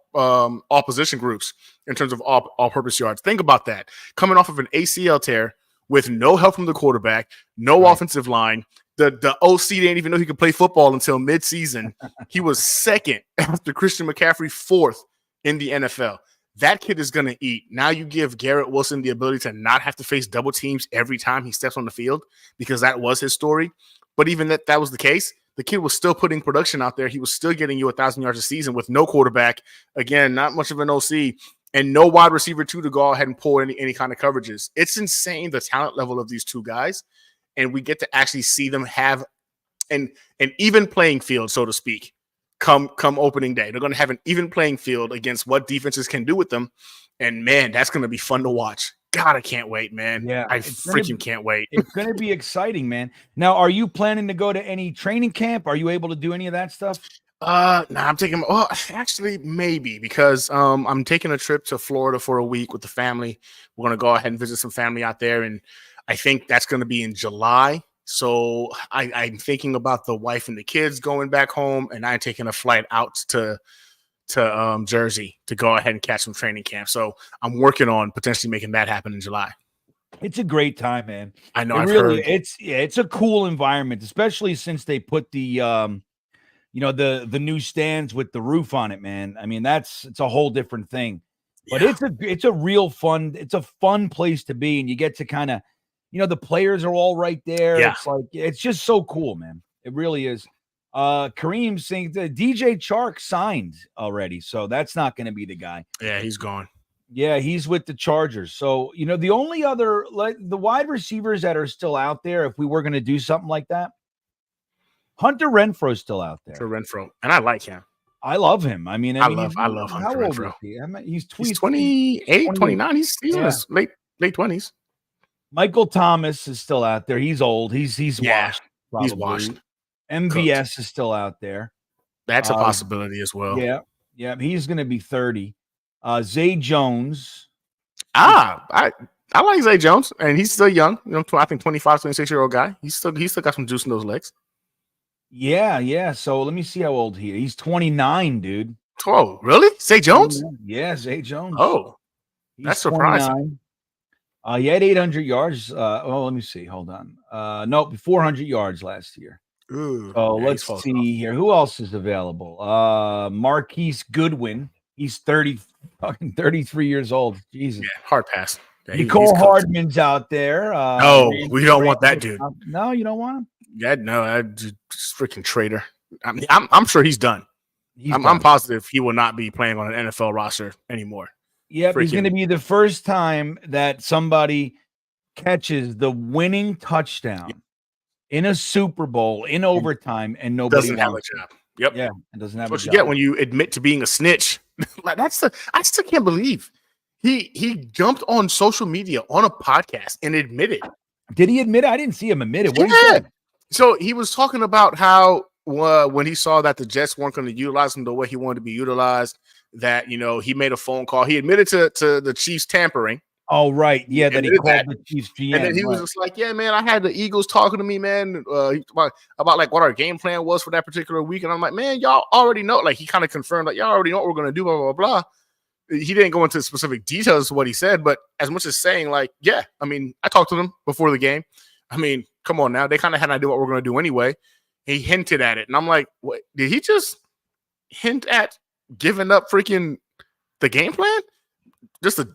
position groups in terms of all-purpose yards. Think about that. Coming off of an ACL tear with no help from the quarterback, no offensive line. The OC didn't even know he could play football until midseason. He was second after Christian McCaffrey, 4th in the NFL. That kid is going to eat. Now you give Garrett Wilson the ability to not have to face double teams every time he steps on the field, because that was his story. But even that was the case, the kid was still putting production out there. He was still getting you 1,000 yards a season with no quarterback. Again, not much of an OC, and no wide receiver to go ahead and pull any kind of coverages. It's insane, the talent level of these two guys. And we get to actually see them have an even playing field, so to speak, come opening day. They're going to have an even playing field against what defenses can do with them. And, man, that's going to be fun to watch. God, I can't wait, man. Yeah, I freaking can't wait. It's going to be exciting, man. Now, are you planning to go to any training camp? Are you able to do any of that stuff? I'm taking. Well, actually, maybe, because I'm taking a trip to Florida for a week with the family. We're going to go ahead and visit some family out there, and I think that's going to be in July. So I'm thinking about the wife and the kids going back home, and I'm taking a flight out to Jersey to go ahead and catch some training camp. So I'm working on potentially making that happen in July. It's a great time, man. I know. It really, it's a cool environment, especially since they put the the new stands with the roof on it, man. I mean, it's a whole different thing. But it's a real fun, it's a fun place to be, and you get to kind of, the players are all right there. Yeah. It's like it's just so cool, man. It really is. Kareem saying the DJ Chark signed already, so that's not going to be the guy. Yeah, he's gone. Yeah, he's with the Chargers. So, the only other the wide receivers that are still out there, if we were going to do something like that, Hunter Renfro's still out there. For Renfro, and I like him. I love him. I mean, I love Hunter Renfro. He's 28, 29. He's in his late 20s. Michael Thomas is still out there. He's old. He's washed. Probably. He's washed. MVS is still out there. That's a possibility as well. Yeah. He's going to be 30. Zay Jones. I like Zay Jones, and he's still young. I think 25, 26-year-old guy. He's still got some juice in those legs. Yeah. So let me see how old he is. He's 29, dude. Oh, really? Zay Jones? Yeah, Zay Jones. Oh, that's surprising. 29. He had 800 yards. Let me see. Hold on. Nope, 400 yards last year. Ooh, let's see here. Who else is available? Marquise Goodwin. He's 33 years old. Jesus. Yeah, hard pass. Yeah, Nicole Hardman's out there. We don't want that dude. No, you don't want him? Yeah, no, freaking traitor. I mean, I'm sure he's done. I'm positive he will not be playing on an NFL roster anymore. Yep, he's going to be the first time that somebody catches the winning touchdown in a Super Bowl in overtime and nobody doesn't have a job. Yep. Yeah, it doesn't have a job. What you get when you admit to being a snitch. I still can't believe he jumped on social media on a podcast and admitted. Did he admit it? I didn't see him admit it. What did he say? So he was talking about how when he saw that the Jets weren't going to utilize him the way he wanted to be utilized, that he made a phone call. He admitted to the Chiefs tampering. Oh, right. Yeah, that he called the Chiefs GM. And then he was just like, yeah, man, I had the Eagles talking to me, man, about like what our game plan was for that particular week. And I'm like, man, y'all already know. Like, he kind of confirmed, like, y'all already know what we're going to do, blah, blah, blah. He didn't go into specific details of what he said, but as much as saying, like, yeah, I mean, I talked to them before the game. I mean, come on now. They kind of had an idea what we're going to do anyway. He hinted at it. And I'm like, what? Did he just hint at giving up freaking the game plan? Just a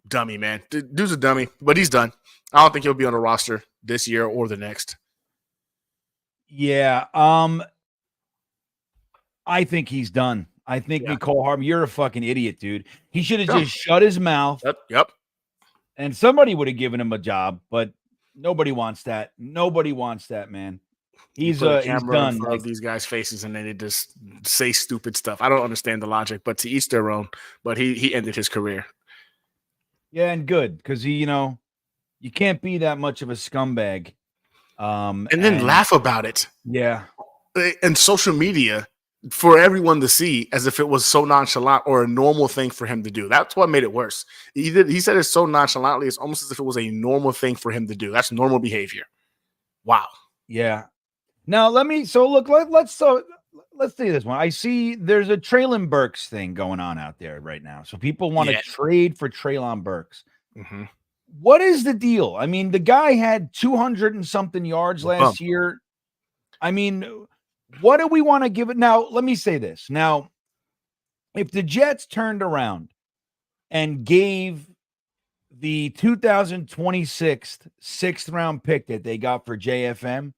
dummy, man. Dude's a dummy, but he's done. I don't think he'll be on the roster this year or the next. Yeah. I think he's done. I think Nicole Hardman, you're a fucking idiot, dude. He should have just shut his mouth. Yep. And somebody would have given him a job, but nobody wants that. Nobody wants that, man. He's done. In front of these guys' faces, and then they just say stupid stuff. I don't understand the logic, but to each their own. But he ended his career. Yeah, and good, because you can't be that much of a scumbag. And then laugh about it. Yeah. And social media for everyone to see as if it was so nonchalant or a normal thing for him to do. That's what made it worse. He said it so nonchalantly, it's almost as if it was a normal thing for him to do. That's normal behavior. Wow. Yeah. Now let's do this one. I see there's a Treylon Burks thing going on out there right now. So people want to trade for Treylon Burks. Mm-hmm. What is the deal? I mean, the guy had 200 and something yards last year. I mean, what do we want to give it? Now, let me say this. Now, if the Jets turned around and gave the 2026 sixth round pick that they got for JFM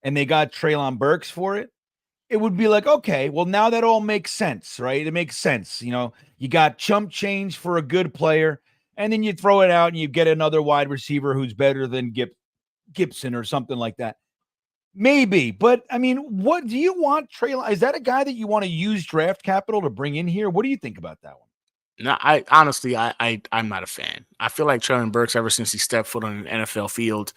and they got Treylon Burks for it, it would be like, okay, well, now that all makes sense, right? It makes sense. You got chump change for a good player, and then you throw it out and you get another wide receiver who's better than Gibson or something like that. Maybe, but I mean, what do you want Treylon? Is that a guy that you want to use draft capital to bring in here? What do you think about that one? No, I'm not a fan. I feel like Treylon Burks, ever since he stepped foot on an NFL field,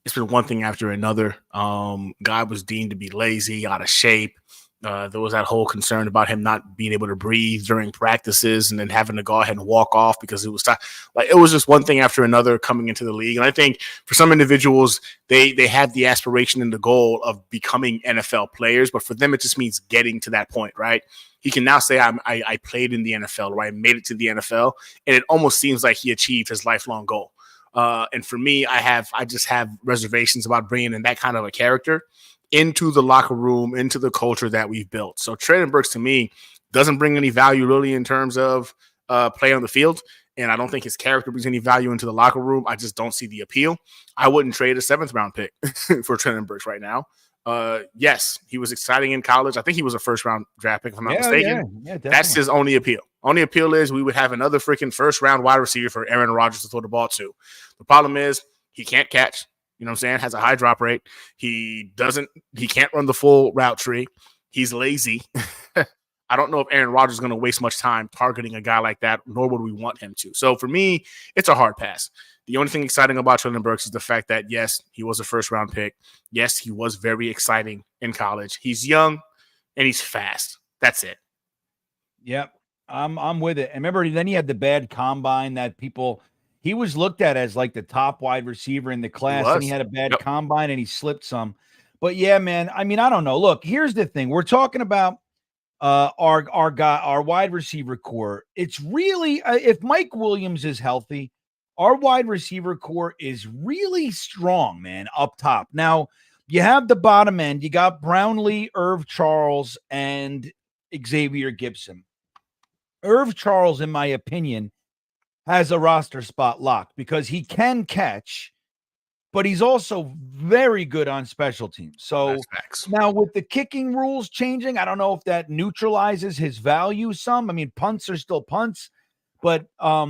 it's been one thing after another. Guy was deemed to be lazy, out of shape, There was that whole concern about him not being able to breathe during practices and then having to go ahead and walk off because it was like it was just one thing after another coming into the league. And I think for some individuals, they have the aspiration and the goal of becoming NFL players, but for them, it just means getting to that point, right? He can now say, I played in the NFL, or I made it to the NFL, and it almost seems like he achieved his lifelong goal. And for me, I just have reservations about bringing in that kind of a character into the locker room, into the culture that we've built. So Treylon Burks, to me, doesn't bring any value really in terms of play on the field. And I don't think his character brings any value into the locker room. I just don't see the appeal. I wouldn't trade a 7th round pick for Treylon Burks right now. Yes, he was exciting in college. I think he was a 1st round draft pick, if I'm not mistaken. Yeah, that's his only appeal. Only appeal is we would have another freaking 1st round wide receiver for Aaron Rodgers to throw the ball to. The problem is he can't catch. You know what I'm saying? Has a high drop rate. He can't run the full route tree. He's lazy. I don't know if Aaron Rodgers is going to waste much time targeting a guy like that, nor would we want him to. So for me, it's a hard pass. The only thing exciting about Treylon Burks is the fact that, yes, he was a 1st round pick. Yes, he was very exciting in college. He's young and he's fast. That's it. Yep. I'm with it. And remember, then he had the bad combine that he was looked at as like the top wide receiver in the class, and he had a bad combine and he slipped some. But yeah, man, I mean, I don't know. Look, here's the thing. We're talking about our wide receiver core. It's really, if Mike Williams is healthy, our wide receiver core is really strong, man, up top. Now, you have the bottom end. You got Brownlee, Irv Charles, and Xavier Gibson. Irv Charles, in my opinion, has a roster spot locked because he can catch, but he's also very good on special teams. So now with the kicking rules changing, I don't know if that neutralizes his value some. I mean, punts are still punts, but I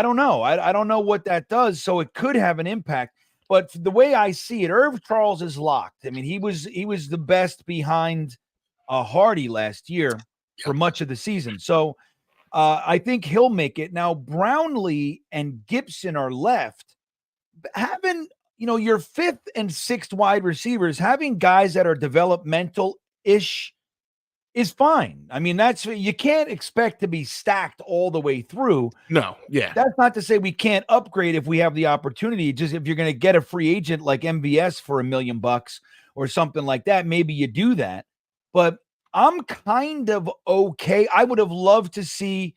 don't know. I don't know what that does. So it could have an impact. But the way I see it, Irv Charles is locked. I mean, he was the best behind Hardy last year for much of the season. So I think he'll make it. Now, Brownlee and Gibson are left. Having, your 5th and 6th wide receivers, having guys that are developmental-ish is fine. I mean, you can't expect to be stacked all the way through. No, yeah. That's not to say we can't upgrade if we have the opportunity. Just if you're going to get a free agent like MVS for $1 million or something like that, maybe you do that. But I'm kind of okay. I would have loved to see,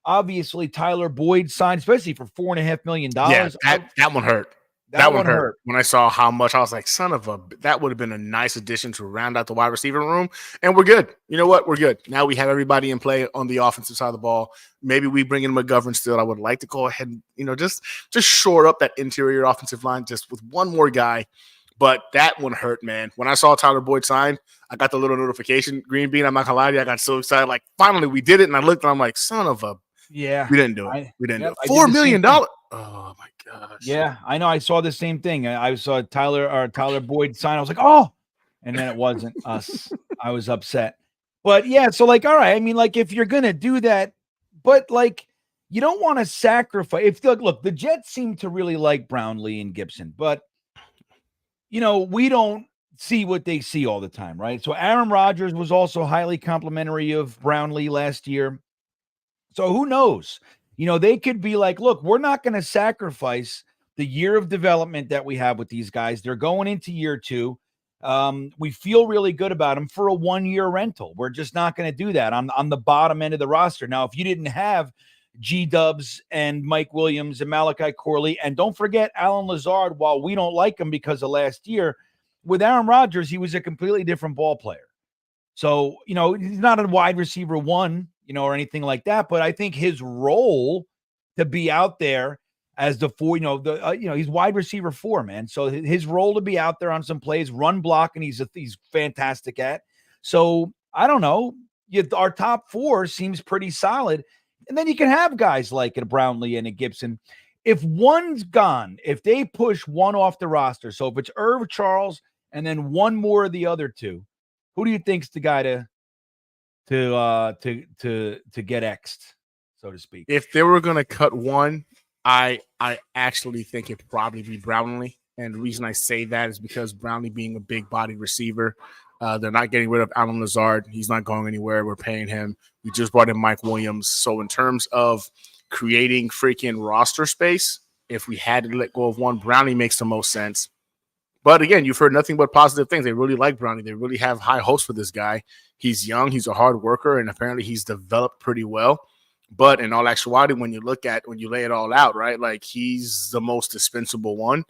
obviously, Tyler Boyd sign, especially for $4.5 million. Yeah, that one hurt. That one hurt. When I saw how much, I was like, that would have been a nice addition to round out the wide receiver room. And we're good. You know what? We're good. Now we have everybody in play on the offensive side of the ball. Maybe we bring in McGovern still. I would like to go ahead and, just shore up that interior offensive line just with one more guy. But that one hurt, man. When I saw Tyler Boyd sign, I got the little notification. GreenBean, I'm not going to lie to you, I got so excited. Like, finally, we did it. And I looked, and I'm like, yeah. We didn't do it. We didn't do it. $4 million. Oh, my gosh. Yeah, I know. I saw the same thing. I saw Tyler Boyd sign. I was like, oh. And then it wasn't us. I was upset. But, yeah, so, all right. I mean, if you're going to do that, but, you don't want to sacrifice. Look, the Jets seem to really like Brownlee and Gibson, but, we don't see what they see all the time, right? So Aaron Rodgers was also highly complimentary of Brownlee last year. So who knows? They could be like, look, we're not going to sacrifice the year of development that we have with these guys. They're going into year 2. We feel really good about them for a 1-year rental. We're just not going to do that on the bottom end of the roster. Now, if you didn't have G-Dubs and Mike Williams and Malachi Corley, and don't forget Allen Lazard, while we don't like him because of last year, with Aaron Rodgers, he was a completely different ball player. So, he's not a wide receiver 1, or anything like that, but I think his role to be out there as the 4, he's wide receiver 4, man. So his role to be out there on some plays, run block, and he's fantastic at. So I don't know. Our top 4 seems pretty solid. And then you can have guys like a Brownlee and a Gibson. If one's gone, if they push one off the roster, so if it's Irv Charles and then one more of the other 2, who do you think's the guy to get X'd, so to speak? If they were going to cut one, I actually think it'd probably be Brownlee. And the reason I say that is because Brownlee being a big body receiver, They're not getting rid of Allen Lazard. He's not going anywhere. We're paying him. We just brought in Mike Williams. So in terms of creating freaking roster space, if we had to let go of one, Brownie makes the most sense. But again, you've heard nothing but positive things. They really like Brownie. They really have high hopes for this guy. He's young. He's a hard worker, and apparently he's developed pretty well. But in all actuality, when you lay it all out, right, like he's the most dispensable one.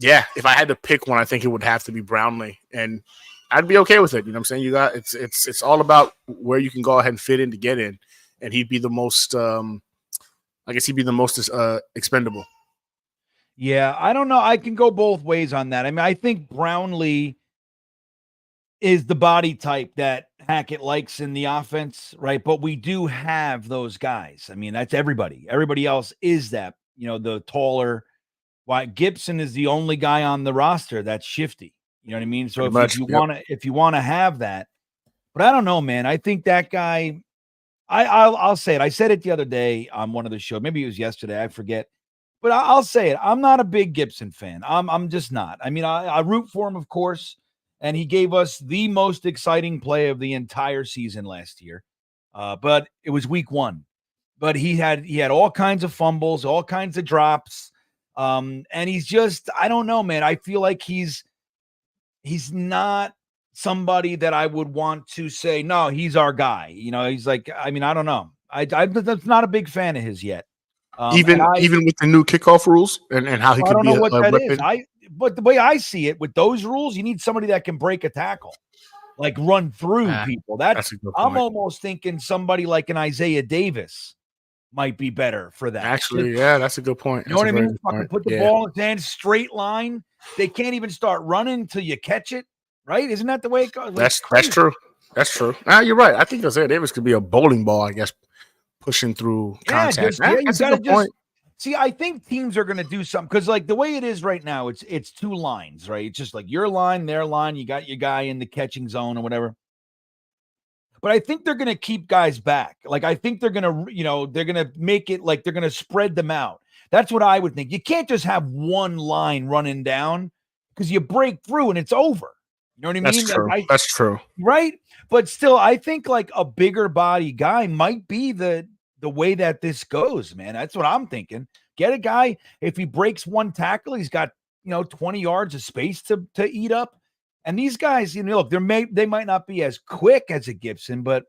Yeah, if I had to pick one, I think it would have to be Brownlee, and I'd be okay with it. You know what I'm saying? You got it's all about where you can go ahead and fit in to get in, and he'd be the most. I guess he'd be the most expendable. Yeah, I don't know. I can go both ways on that. I mean, I think Brownlee is the body type that Hackett likes in the offense, right? But we do have those guys. I mean, that's everybody. Everybody else is that, the taller. Why Gibson is the only guy on the roster that's shifty. You know what I mean? So if you want to have that, but I don't know, man. I think that guy. I'll say it. I said it the other day on one of the shows. Maybe it was yesterday. I forget. But I'll say it. I'm not a big Gibson fan. I'm just not. I mean, I root for him, of course, and he gave us the most exciting play of the entire season last year. But it was week 1. But he had all kinds of fumbles, all kinds of drops, and he's just, I don't know, man. I feel like he's not somebody that I would want to say, no, he's our guy. He's like, I mean, I don't know. I'm not a big fan of his yet. Even with the new kickoff rules and how he could be a weapon. But the way I see it, with those rules, you need somebody that can break a tackle, like run through people. That's a good point. I'm almost thinking somebody like an Isaiah Davis might be better for that. Actually, yeah, that's a good point. You know what I mean? Fucking put the ball in his hand, straight line. They can't even start running until you catch it, right? Isn't that the way it goes? That's true. That's true. You're right. I think Isaiah Davis could be a bowling ball, I guess. Pushing through contact. That's a good point. See, I think teams are going to do something because, like, the way it is right now, it's 2 lines, right? It's just like your line, their line. You got your guy in the catching zone or whatever. But I think they're going to keep guys back. Like, I think they're going to, they're going to make it like they're going to spread them out. That's what I would think. You can't just have one line running down because you break through and it's over. You know what I mean? That's true. That's true. Right? But still, I think like a bigger body guy might be the way that this goes, man. That's what I'm thinking. Get a guy, if he breaks one tackle, he's got, 20 yards of space to eat up. And these guys, look, they might not be as quick as a Gibson, but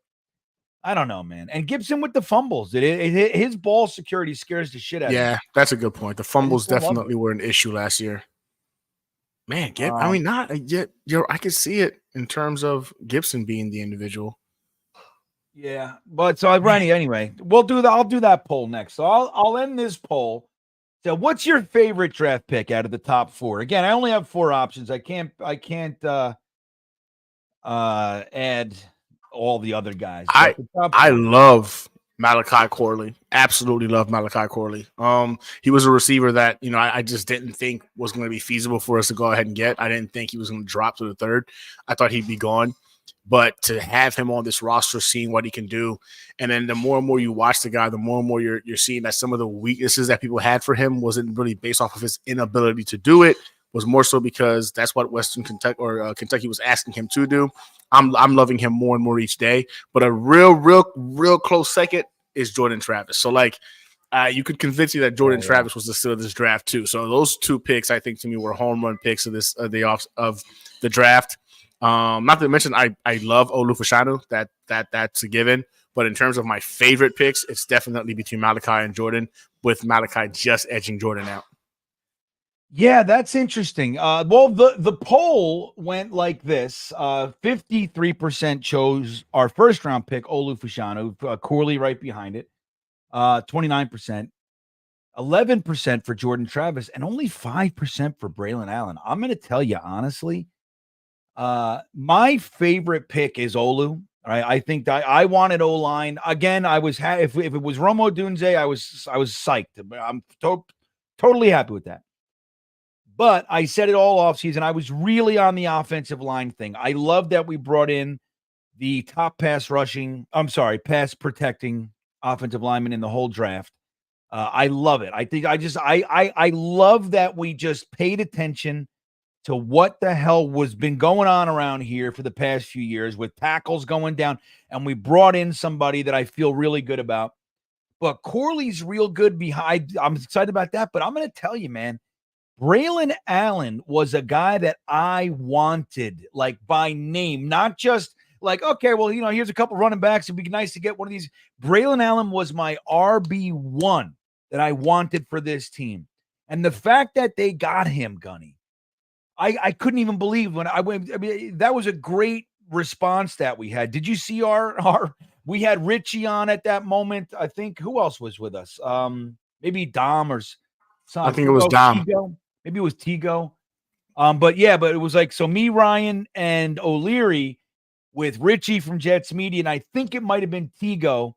I don't know, man. And Gibson with the fumbles, his ball security scares the shit out of me. Yeah, that's a good point. The fumbles definitely were an issue last year. Man, I mean, not yet. I could see it in terms of Gibson being the individual. Yeah, but so Ronnie, anyway, I'll do that poll next. So I'll end this poll. So, what's your favorite draft pick out of the top 4? Again, I only have 4 options. I can't add all the other guys. I love Malachi Corley. Absolutely love Malachi Corley. He was a receiver that, I just didn't think was going to be feasible for us to go ahead and get. I didn't think he was going to drop to the 3rd. I thought he'd be gone. But to have him on this roster, seeing what he can do, and then the more and more you watch the guy, the more and more you're seeing that some of the weaknesses that people had for him wasn't really based off of his inability to do it, was more so because that's what Western Kentucky or Kentucky was asking him to do. I'm loving him more and more each day. But a real close second is Jordan Travis. So you could convince me that Jordan Travis was the steal of this draft too. So those 2 picks, I think, to me, were home run picks of the draft. Not to mention, I love Olu Fashanu. That's a given. But in terms of my favorite picks, it's definitely between Malachi and Jordan, with Malachi just edging Jordan out. Yeah, that's interesting. Well, the poll went like this: 53% chose our first round pick, Olu Fashanu, Corley right behind it. 29%, 11% for Jordan Travis, and only 5% for Braylon Allen. I'm going to tell you honestly. My favorite pick is Olu. Right? I think that I wanted O-line again. I was if it was Romo Dunze, I was psyched. I'm totally happy with that. But I said it all off season. I was really on the offensive line thing. I love that we brought in the top pass protecting offensive lineman in the whole draft. I love it. I think I love that we just paid attention to what the hell was been going on around here for the past few years with tackles going down. And we brought in somebody that I feel really good about. But Corley's real good behind. I'm excited about that. But I'm going to tell you, man, Braylon Allen was a guy that I wanted, like by name, not just like, okay, well, here's a couple running backs. It'd be nice to get one of these. Braylon Allen was my RB1 that I wanted for this team. And the fact that they got him, Gunny, I couldn't even believe when I went. I mean, that was a great response that we had. Did you see we had Richie on at that moment? I think who else was with us? Maybe Dom or something. I think it was Dom. Tigo. Maybe it was Tigo. But it was like, so me, Ryan, and O'Leary with Richie from Jets Media, and I think it might have been Tigo.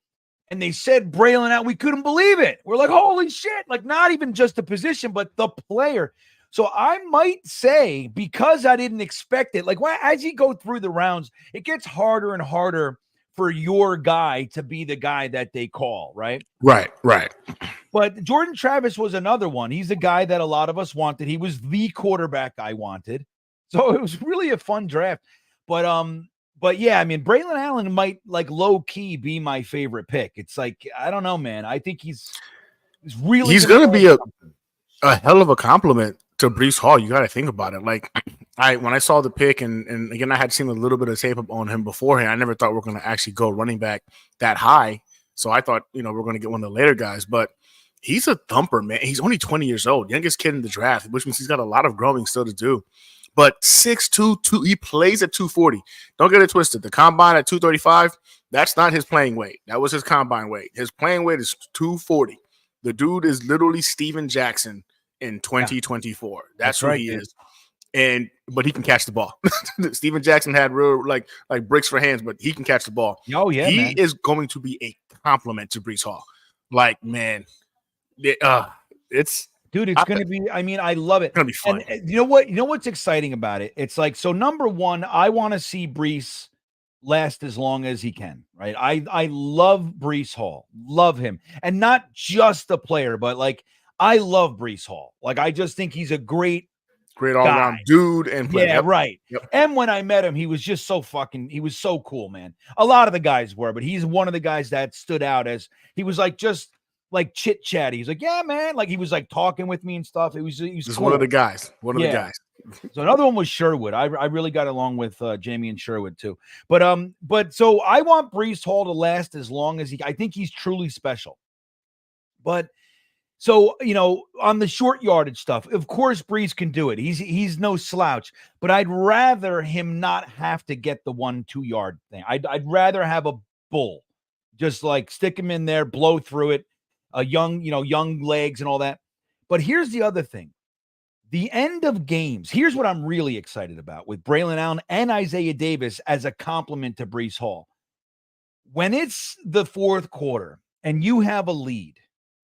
And they said Braylon out. We couldn't believe it. We're like, holy shit. Like, not even just the position, but the player. So I might say, because I didn't expect it, like as you go through the rounds, it gets harder and harder for your guy to be the guy that they call, right? Right. But Jordan Travis was another one. He's a guy that a lot of us wanted. He was the quarterback I wanted. So it was really a fun draft. But yeah, I mean, Braylon Allen might like low key be my favorite pick. It's like, I don't know, man. I think he's really going to be a hell of a compliment to Breece Hall. You got to think about it. Like when I saw the pick and again, I had seen a little bit of tape on him beforehand. I never thought we were going to actually go running back that high. So I thought, we're going to get one of the later guys, but he's a thumper, man. He's only 20 years old, youngest kid in the draft, which means he's got a lot of growing still to do. But 6'2", he plays at 240. Don't get it twisted. The combine at 235, that's not his playing weight. That was his combine weight. His playing weight is 240. The dude is literally Steven Jackson in 2024. That's who he is. But he can catch the ball. Steven Jackson had real like bricks for hands, but he can catch the ball. Oh yeah, he is going to be a compliment to Breece Hall. Like, man, it's going to be. I mean, I love it. It's going to be fun. And you know what? You know what's exciting about it? It's like, so number one, I want to see Breece last as long as he can. Right? I love Breece Hall. Love him, and not just the player, but like I love Breece Hall. Like I just think he's a great all-around dude and player. Yeah, right. Yep. And when I met him, he was just he was so cool, man. A lot of the guys were, but he's one of the guys that stood out as he was like just like chit chatty. He's like, yeah, man. Like he was like talking with me and stuff. He was cool. One of the guys. One of the guys. So another one was Sherwood. I really got along with Jamie and Sherwood too. But so I want Breece Hall to last as long as I think he's truly special. But so, on the short yardage stuff, of course, Breece can do it. He's no slouch, but I'd rather him not have to get the 1-2 yard thing. I'd rather have a bull, just like stick him in there, blow through it, young legs and all that. But here's the other thing. The end of games. Here's what I'm really excited about with Braylon Allen and Isaiah Davis as a compliment to Breece Hall. When it's the fourth quarter and you have a lead,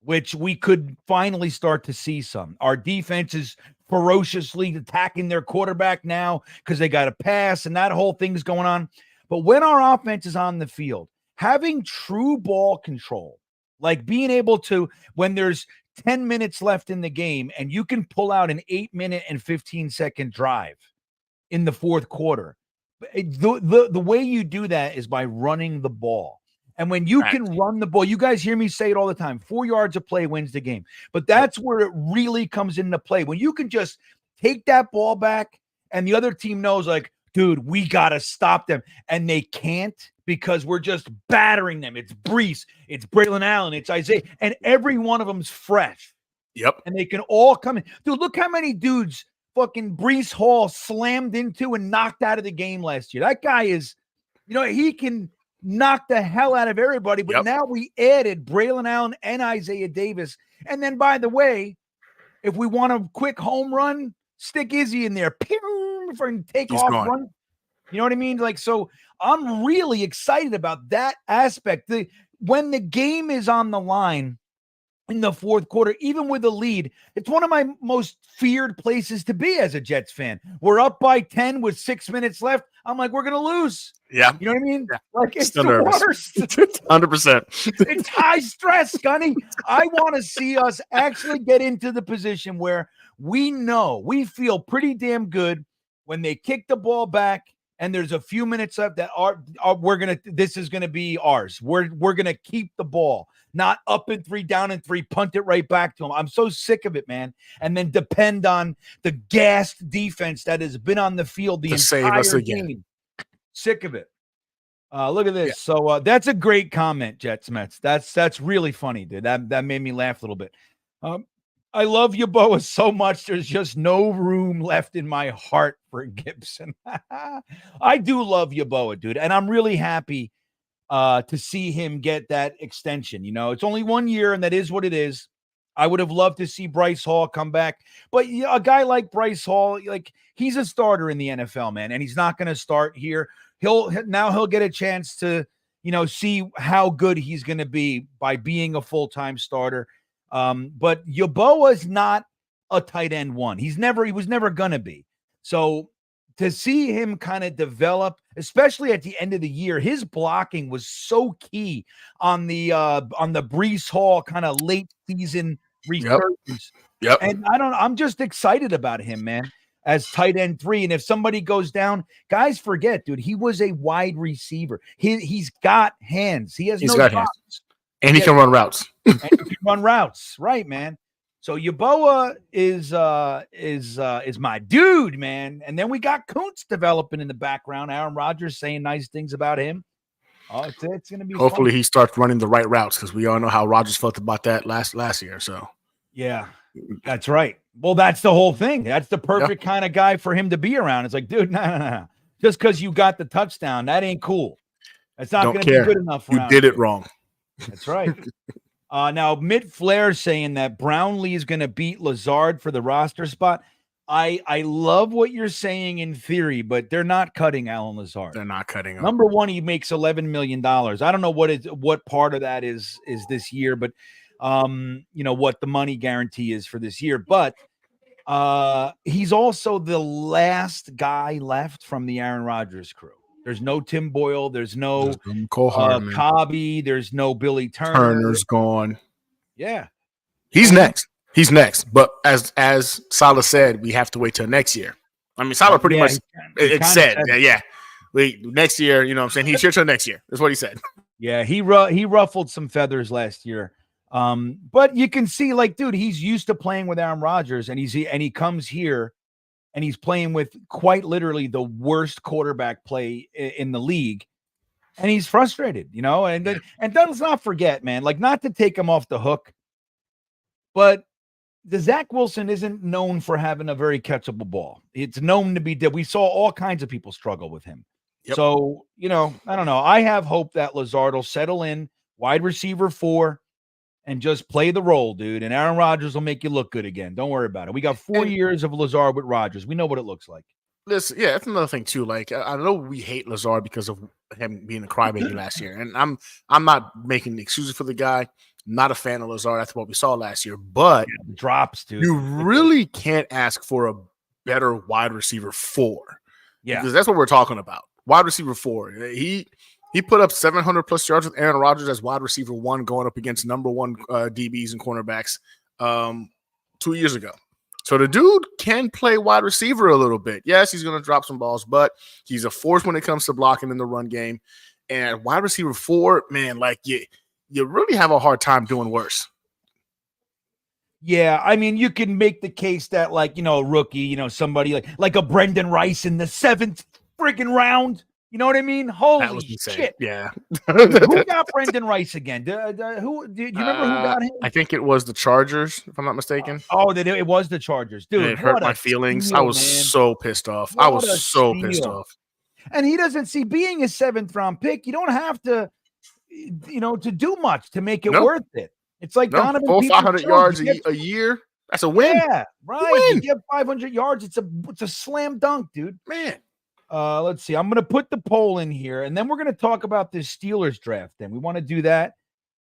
which we could finally start to see some. Our defense is ferociously attacking their quarterback now because they got a pass and that whole thing's going on. But when our offense is on the field, having true ball control, like being able to, when there's 10 minutes left in the game and you can pull out an 8-minute and 15-second drive in the fourth quarter, the way you do that is by running the ball. And when you can run the ball, you guys hear me say it all the time, 4 yards of play wins the game. But that's where it really comes into play. When you can just take that ball back and the other team knows like, dude, we got to stop them. And they can't because we're just battering them. It's Breece, it's Braylon Allen, it's Isaiah, and every one of them's fresh. Yep. And they can all come in. Dude, look how many dudes fucking Breece Hall slammed into and knocked out of the game last year. That guy is, he can knock the hell out of everybody, but now we added Braylon Allen and Isaiah Davis. And then, by the way, if we want a quick home run, stick Izzy in there. And take off, run. You know what I mean? Like, so I'm really excited about that aspect. When the game is on the line in the fourth quarter, even with a lead, it's one of my most feared places to be as a Jets fan. We're up by 10 with 6 minutes left. I'm like, we're going to lose. Yeah. You know what I mean? Yeah. Like, it's Still the nervous. worst. 100%. It's high stress, Gunny. I want to see us actually get into the position where we feel pretty damn good when they kick the ball back and there's a few minutes left that this is gonna be ours. We're gonna keep the ball, not up and 3, down and 3, punt it right back to them. I'm so sick of it, man. And then depend on the gassed defense that has been on the field the entire game. Sick of it. Look at this. Yeah. So that's a great comment, Jets Mets. That's really funny, dude. That made me laugh a little bit. I love Yeboah so much. There's just no room left in my heart for Gibson. I do love Yeboah, dude. And I'm really happy to see him get that extension. You know, it's only 1 year, and that is what it is. I would have loved to see Bryce Hall come back. But a guy like Bryce Hall, like, he's a starter in the NFL, man, and he's not going to start here. He'll get a chance to, you know, see how good he's going to be by being a full-time starter. But Yeboah is not a tight end one. He was never going to be. So to see him kind of develop, especially at the end of the year, his blocking was so key on the Breece Hall kind of late season resurgence. Yep. And I'm just excited about him, man, as tight end 3. And if somebody goes down, guys forget, dude, he was a wide receiver. He's got hands. He's got hands. And he can run routes. And he can run routes, right, man? So Yeboah is my dude, man. And then we got Kuntz developing in the background. Aaron Rodgers saying nice things about him. Oh, it's going to be hopefully fun. He starts running the right routes, because we all know how Rodgers felt about that last year. So yeah, that's right. Well, that's the whole thing. That's the perfect kind of guy for him to be around. It's like, dude, no. Just because you got the touchdown, that ain't cool. That's not going to be good enough. You did it wrong. That's right. Now, Mitt Flair saying that Brownlee is going to beat Lazard for the roster spot. I love what you're saying in theory, but they're not cutting Allen Lazard. They're not cutting him. Number one, he makes $11 million. I don't know what part of that is this year, but you know what the money guarantee is for this year. But he's also the last guy left from the Aaron Rodgers crew. There's no Tim Boyle. There's no Cole Hardman. Cobby. There's no Billy Turner. Turner's gone. Yeah. He's next. But as Salah said, we have to wait till next year. I mean, Salah pretty much it's said. Yeah. Next year, you know what I'm saying? He's here till next year. That's what he said. Yeah, he ruffled some feathers last year. But you can see, like, dude, he's used to playing with Aaron Rodgers, and he comes here and he's playing with quite literally the worst quarterback play in the league. And he's frustrated, you know, and let's not forget, man, like, not to take him off the hook, but the Zach Wilson isn't known for having a very catchable ball. It's known to be dead. We saw all kinds of people struggle with him. Yep. So, you know, I don't know. I have hope that Lazard will settle in wide receiver 4 and just play the role, dude. And Aaron Rodgers will make you look good again. Don't worry about it. We got 4 years of Lazard with Rodgers. We know what it looks like. Listen, yeah, that's another thing too. Like, I know we hate Lazard because of him being a crybaby last year, and I'm not making excuses for the guy. Not a fan of Lazard after what we saw last year, but drops, dude. You really can't ask for a better wide receiver 4. Yeah, because that's what we're talking about. Wide receiver 4. He put up 700 plus yards with Aaron Rodgers as wide receiver 1, going up against number 1 DBs and cornerbacks 2 years ago. So the dude can play wide receiver a little bit. Yes, he's going to drop some balls, but he's a force when it comes to blocking in the run game. And wide receiver 4, man, like you really have a hard time doing worse. Yeah, I mean, you can make the case that, like, you know, a rookie, you know, somebody like a Brendan Rice in the 7th friggin' round. You know what I mean? Holy shit! Yeah. Who got Brendan Rice again? Do you remember who got him? I think it was the Chargers, if I'm not mistaken. It was the Chargers, dude. It hurt my feelings. I was so pissed off. I was so pissed off. And he doesn't see being a 7th round pick. You don't have to, you know, to do much to make it worth it. It's like Donovan 500 yards a year. That's a win. Yeah, right. You get 500 yards. It's a slam dunk, dude. Man. Let's see. I'm going to put the poll in here, and then we're going to talk about this Steelers draft. Then we want to do that,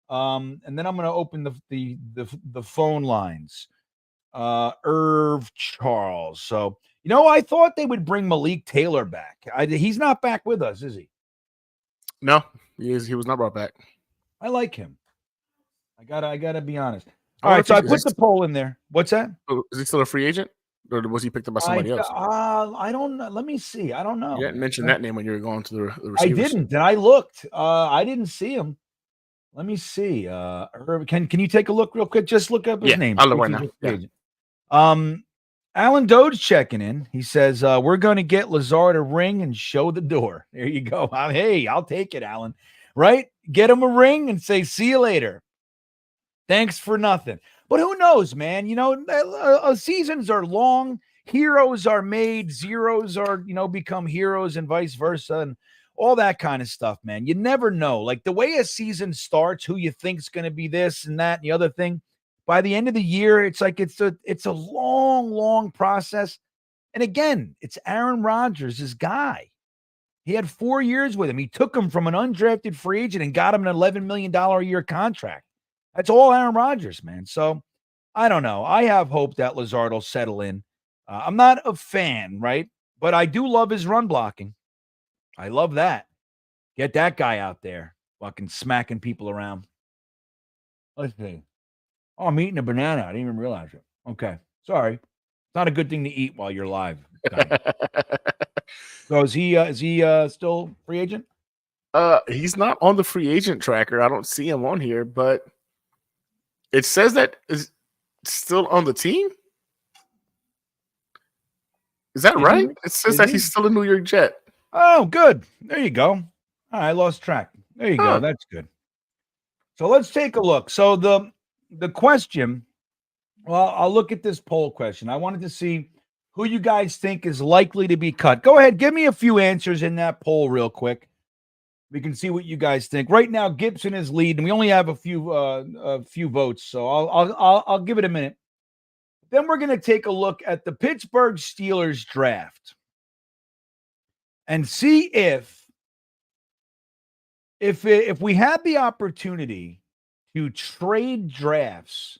and then I'm going to open the phone lines. Irv Charles. So, you know, I thought they would bring Malik Taylor back. He's not back with us, is he? No, he was not brought back. I like him. I gotta be honest. All right, so I Is put the poll in there. What's that? he still a free agent, or was he picked up by somebody else? I don't know. Let me see. I don't know. You didn't mention that name when you were going to the I receivers. didn't. And I looked. I didn't see him. Let me see. Can you take a look real quick? Just look up his name. I'll look right now. Yeah. Alan Doge checking in. He says, we're going to get Lazard a ring and show the door. There you go. Hey, I'll take it, Alan. Right? Get him a ring and say, see you later. Thanks for nothing. But who knows, man? You know, seasons are long. Heroes are made. Zeros are, become heroes and vice versa. And all that kind of stuff, man. You never know. Like the way a season starts, who you think's going to be this and that and the other thing. By the end of the year, it's like it's a long, long process. And again, it's Aaron Rodgers, his guy. He had 4 years with him. He took him from an undrafted free agent and got him an $11 million a year contract. That's all Aaron Rodgers, man. So I don't know. I have hope that Lazard will settle in. I'm not a fan, right? But I do love his run blocking. I love that. Get that guy out there fucking smacking people around. Let's see. Oh, I'm eating a banana. I didn't even realize it. Okay. Sorry. It's not a good thing to eat while you're live. So is he still free agent? He's not on the free agent tracker. I don't see him on here, but it says that is still on the team. Is that right? It says that he's still a New York Jet. Oh, good. There you go. I lost track. There you go. That's good. So let's take a look. So the question, well, I'll look at this poll question. I wanted to see who you guys think is likely to be cut. Go ahead. Give me a few answers in that poll real quick. We can see what you guys think. Right now, Gibson is leading. We only have a few votes, so I'll give it a minute. Then we're going to take a look at the Pittsburgh Steelers draft and see if we had the opportunity to trade drafts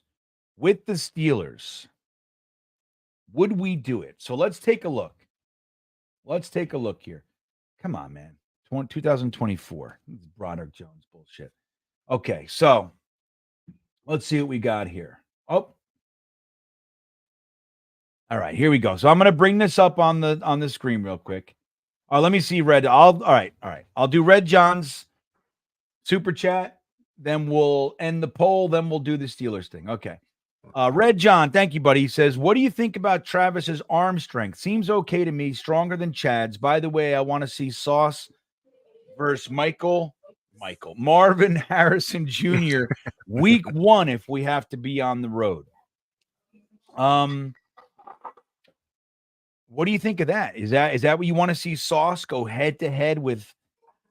with the Steelers, would we do it? So let's take a look. Let's take a look here. Come on, man. 2024. Broderick Jones bullshit. Okay, so let's see what we got here. Oh. All right, here we go. So I'm going to bring this up on the screen real quick. Let me see Red. All right. I'll do Red John's super chat. Then we'll end the poll. Then we'll do the Steelers thing. Okay. Red John, thank you, buddy. He says, what do you think about Travis's arm strength? Seems okay to me, stronger than Chad's. By the way, I want to see Sauce versus Marvin Harrison Jr. week 1 if we have to be on the road. What do you think of that? Is that what you want to see Sauce go head to head with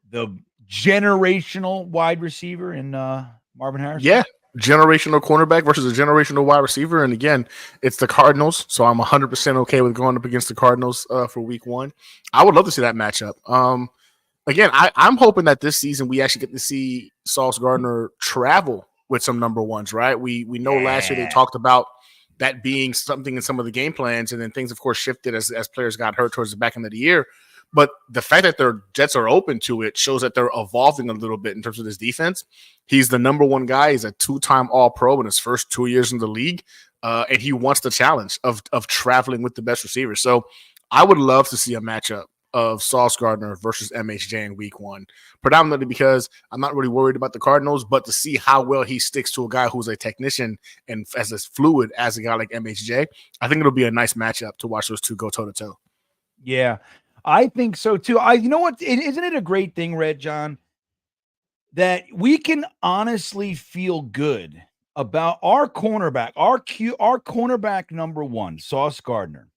the generational wide receiver in Marvin Harrison? Yeah. Generational cornerback versus a generational wide receiver. And again, it's the Cardinals. So I'm 100% okay with going up against the Cardinals for week 1. I would love to see that matchup. Again, I'm hoping that this season we actually get to see Sauce Gardner travel with some number ones, right? We know last year they talked about that being something in some of the game plans, and then things, of course, shifted as players got hurt towards the back end of the year. But the fact that their Jets are open to it shows that they're evolving a little bit in terms of this defense. He's the number 1 guy. He's a 2-time All-Pro in his first 2 years in the league, and he wants the challenge of traveling with the best receivers. So I would love to see a matchup of Sauce Gardner versus MHJ in week 1, predominantly because I'm not really worried about the Cardinals, but to see how well he sticks to a guy who's a technician and as fluid as a guy like MHJ, I think it'll be a nice matchup to watch those two go toe-to-toe. Yeah, I think so too. You know what? Isn't it a great thing, Red John, that we can honestly feel good about our cornerback, our cornerback number 1, Sauce Gardner.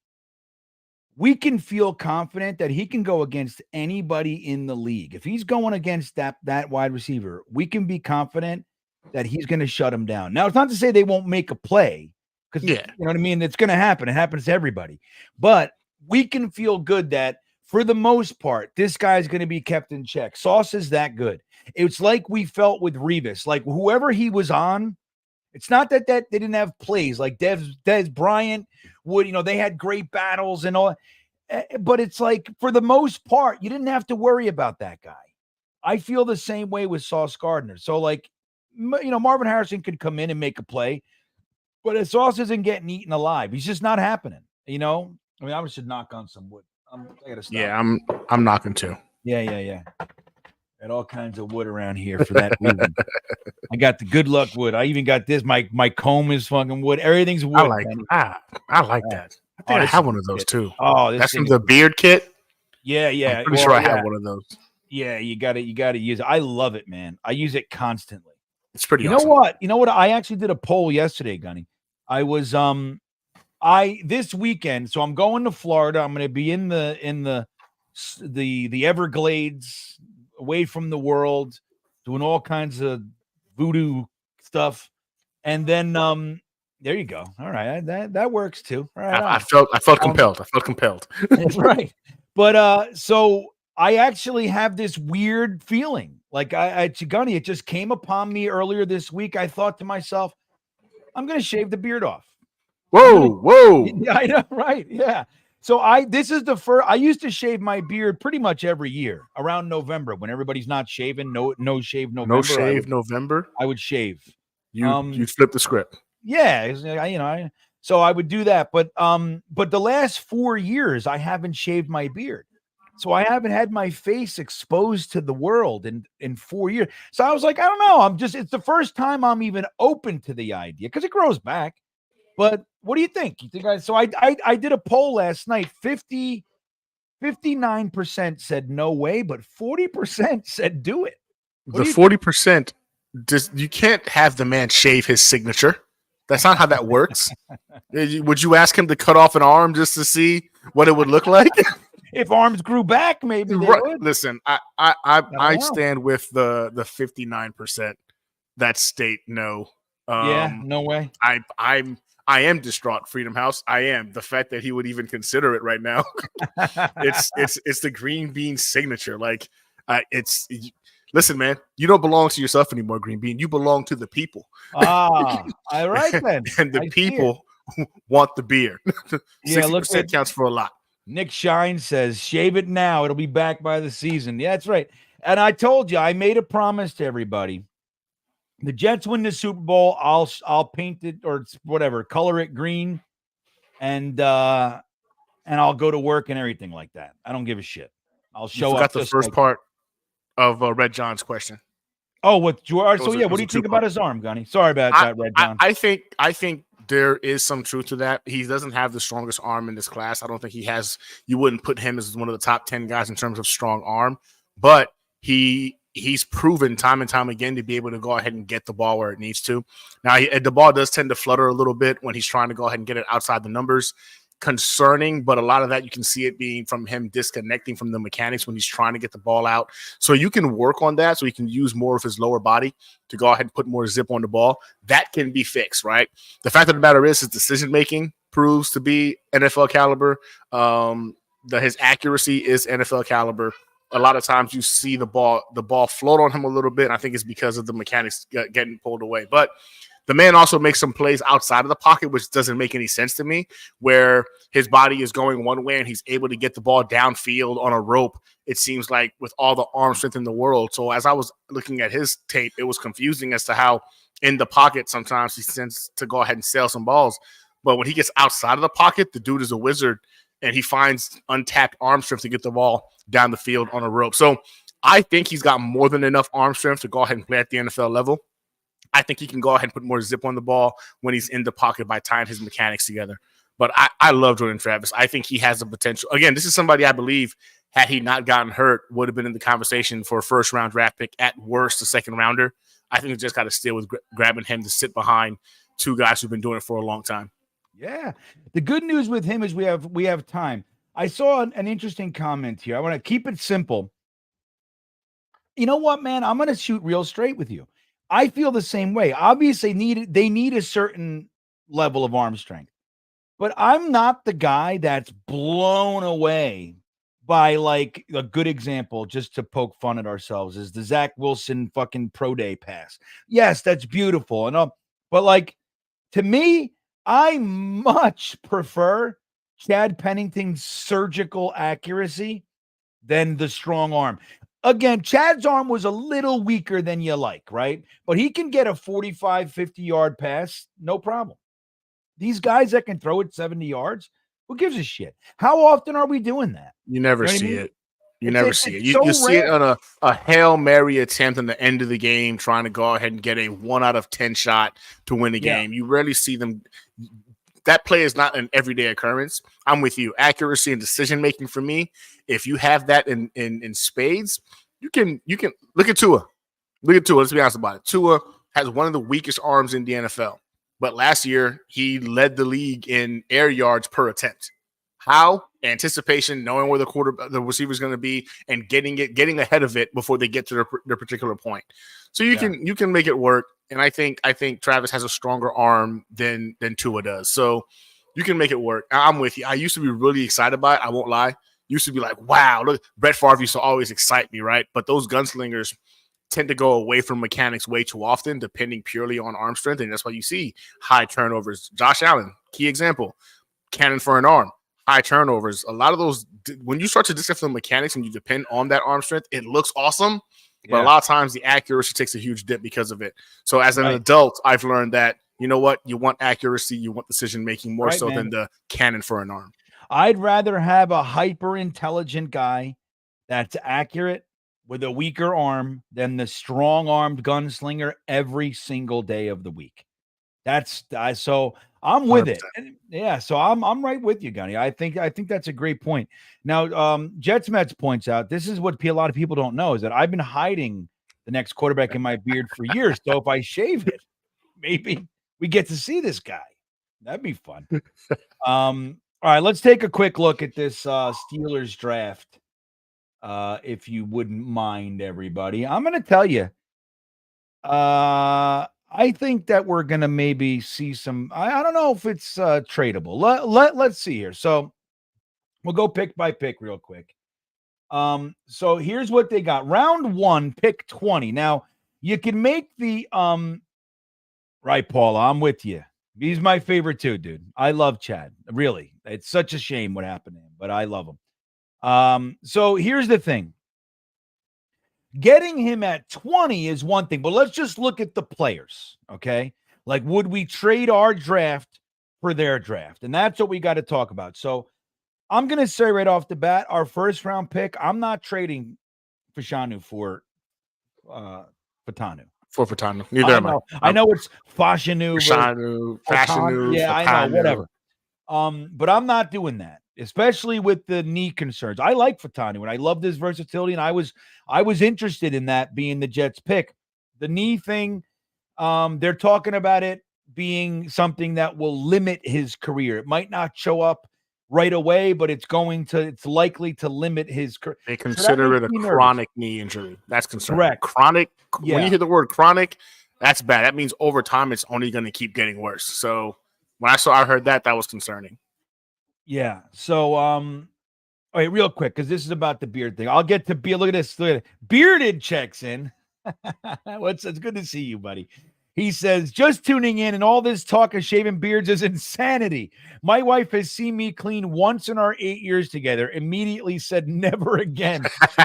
We can feel confident that he can go against anybody in the league. If he's going against that wide receiver, we can be confident that he's going to shut him down. Now, it's not to say they won't make a play, because you know what I mean? It's going to happen. It happens to everybody. But we can feel good that for the most part, this guy's going to be kept in check. Sauce is that good. It's like we felt with Revis. Like whoever he was on, it's not that they didn't have plays. Like Dez Bryant would, they had great battles and all. But it's like, for the most part, you didn't have to worry about that guy. I feel the same way with Sauce Gardner. So, like, Marvin Harrison could come in and make a play. but his sauce isn't getting eaten alive. He's just not happening. You know, I mean, I should knock on some wood. I gotta stop. Yeah, I'm knocking too. Yeah. Got all kinds of wood around here for that reason. I got the good luck wood. I even got this. My comb is fucking wood. Everything's wood. I like that. I think I have one of those too. Oh, that's from the beard kit. Yeah. I'm pretty sure I have one of those. Yeah, you got to use it. I love it, man. I use it constantly. It's pretty. You awesome. know what? I actually did a poll yesterday, Gunny. I was this weekend. So I'm going to Florida. I'm going to be in the Everglades, away from the world, doing all kinds of voodoo stuff, and then there you go. All right, that works too. All right, I felt compelled. I felt compelled. That's right. But so I actually have this weird feeling, like Gunny, it just came upon me earlier this week. I thought to myself, I'm going to shave the beard off. Whoa! Yeah, I know, right? Yeah. So this is the first. I used to shave my beard pretty much every year around November when everybody's not shaving. No shave November. No shave November. I would shave. You flip the script. Yeah, so I would do that. But the last 4 years I haven't shaved my beard. So I haven't had my face exposed to the world in 4 years. So I was like, I don't know. It's the first time I'm even open to the idea because it grows back. But what do you think? So I did a poll last night. 59% said no way, but 40% said do it. The 40%, you can't have the man shave his signature. That's not how that works. Would you ask him to cut off an arm just to see what it would look like? If arms grew back, maybe they would. Listen, I stand with the 59% that state no. No way. I am distraught, Freedom House. I am. The fact that he would even consider it right now. it's the Green Bean signature. Like listen, man, you don't belong to yourself anymore, Green Bean. You belong to the people. All right then. And the people want the beer. Yeah, 60% counts for a lot. Nick Shine says, shave it now. It'll be back by the season. Yeah, that's right. And I told you, I made a promise to everybody. The Jets win the Super Bowl. I'll paint it or whatever, color it green, and I'll go to work and everything like that. I don't give a shit. I'll show up. The first part of Red John's question. Oh, what George? So yeah, what do you think about his arm, Gunny? Sorry about that, Red John. I think there is some truth to that. He doesn't have the strongest arm in this class. I don't think he has. You wouldn't put him as one of the top 10 guys in terms of strong arm, but he's proven time and time again to be able to go ahead and get the ball where it needs to. Now, the ball does tend to flutter a little bit when he's trying to go ahead and get it outside the numbers. Concerning, but a lot of that you can see it being from him disconnecting from the mechanics when he's trying to get the ball out. So you can work on that so he can use more of his lower body to go ahead and put more zip on the ball. That can be fixed, right? The fact of the matter is his decision-making proves to be NFL caliber. His accuracy is NFL caliber. A lot of times you see the ball float on him a little bit. And I think it's because of the mechanics getting pulled away. But the man also makes some plays outside of the pocket, which doesn't make any sense to me, where his body is going one way and he's able to get the ball downfield on a rope, it seems like, with all the arm strength in the world. So as I was looking at his tape, it was confusing as to how in the pocket sometimes he tends to go ahead and sail some balls. But when he gets outside of the pocket, the dude is a wizard, and he finds untapped arm strength to get the ball down the field on a rope. So I think he's got more than enough arm strength to go ahead and play at the NFL level. I think he can go ahead and put more zip on the ball when he's in the pocket by tying his mechanics together. But I love Jordan Travis. I think he has the potential. Again, this is somebody I believe, had he not gotten hurt, would have been in the conversation for a first-round draft pick, at worst a second-rounder. I think we just got to steal with grabbing him to sit behind two guys who've been doing it for a long time. Yeah. The good news with him is we have time. I saw an interesting comment here. I want to keep it simple. You know what, man? I'm going to shoot real straight with you. I feel the same way. Obviously, they need a certain level of arm strength. But I'm not the guy that's blown away by, like, a good example, just to poke fun at ourselves, is the Zach Wilson fucking pro day pass. Yes, that's beautiful. But, like, to me, I much prefer Chad Pennington's surgical accuracy than the strong arm. Again, Chad's arm was a little weaker than you like, right? But he can get a 45, 50-yard pass, no problem. These guys that can throw it 70 yards, who gives a shit? How often are we doing that? You never You know what I see mean? it. You never see it. it's You so see it rare. on a Hail Mary attempt in the end of the game, trying to go ahead and get a 1 out of 10 shot to win the Yeah. game. You rarely see them. That play is not an everyday occurrence. I'm with you. Accuracy and decision making for me. If you have that in spades, you can look at Tua. Look at Tua. Let's be honest about it. Tua has one of the weakest arms in the NFL, but last year he led the league in air yards per attempt. How? Anticipation, knowing where the receiver is going to be, and getting ahead of it before they get to their particular point. So you can make it work. And I think Travis has a stronger arm than Tua does. So you can make it work. I'm with you. I used to be really excited by it. I won't lie. Used to be like, wow, look, Brett Favre used to always excite me, right? But those gunslingers tend to go away from mechanics way too often, depending purely on arm strength. And that's why you see high turnovers. Josh Allen, key example, cannon for an arm. High turnovers. A lot of those, when you start to discuss the mechanics and you depend on that arm strength, it looks awesome. But a lot of times the accuracy takes a huge dip because of it. So as an adult, I've learned that, you know what? You want accuracy, you want decision making more so than the cannon for an arm. I'd rather have a hyper intelligent guy that's accurate with a weaker arm than the strong armed gunslinger every single day of the week. So I'm with 100%. It. And yeah, so I'm right with you, Gunny. I think that's a great point. Now, Jets Mets points out this is what a lot of people don't know is that I've been hiding the next quarterback in my beard for years. So if I shave it, maybe we get to see this guy. That'd be fun. All right, let's take a quick look at this Steelers draft. If you wouldn't mind, everybody. I'm going to tell you. I think that we're going to maybe see some. I don't know if it's tradable. Let's see here. So we'll go pick by pick real quick. So here's what they got. Round 1, pick 20. Now you can make the right, Paula. I'm with you. He's my favorite too, dude. I love Chad. Really, it's such a shame what happened to him, but I love him. So here's the thing. Getting him at 20 is one thing, but let's just look at the players, okay? Like, would we trade our draft for their draft? And that's what we got to talk about. So I'm going to say right off the bat, our first round pick, I'm not trading Fashanu for Fatanu. For Fatanu. Neither am I. I know it's Fashanu. Fashanu. Yeah, Fatanu. I know, whatever. But I'm not doing that, especially with the knee concerns. I like Fatanu, and I love this versatility, and I was interested in that being the Jets pick. The knee thing, they're talking about it being something that will limit his career. It might not show up right away, but it's likely to limit his career. They consider it a chronic knee injury. That's concerning. Correct. Chronic. Yeah. When you hear the word chronic, that's bad. That means over time it's only going to keep getting worse. So when I heard that was concerning. Yeah. So, all right, real quick, because this is about the beard thing. I'll get to beard. Look at this. Bearded checks in. It's good to see you, buddy. He says, just tuning in, and all this talk of shaving beards is insanity. My wife has seen me clean once in our 8 years together, immediately said never again.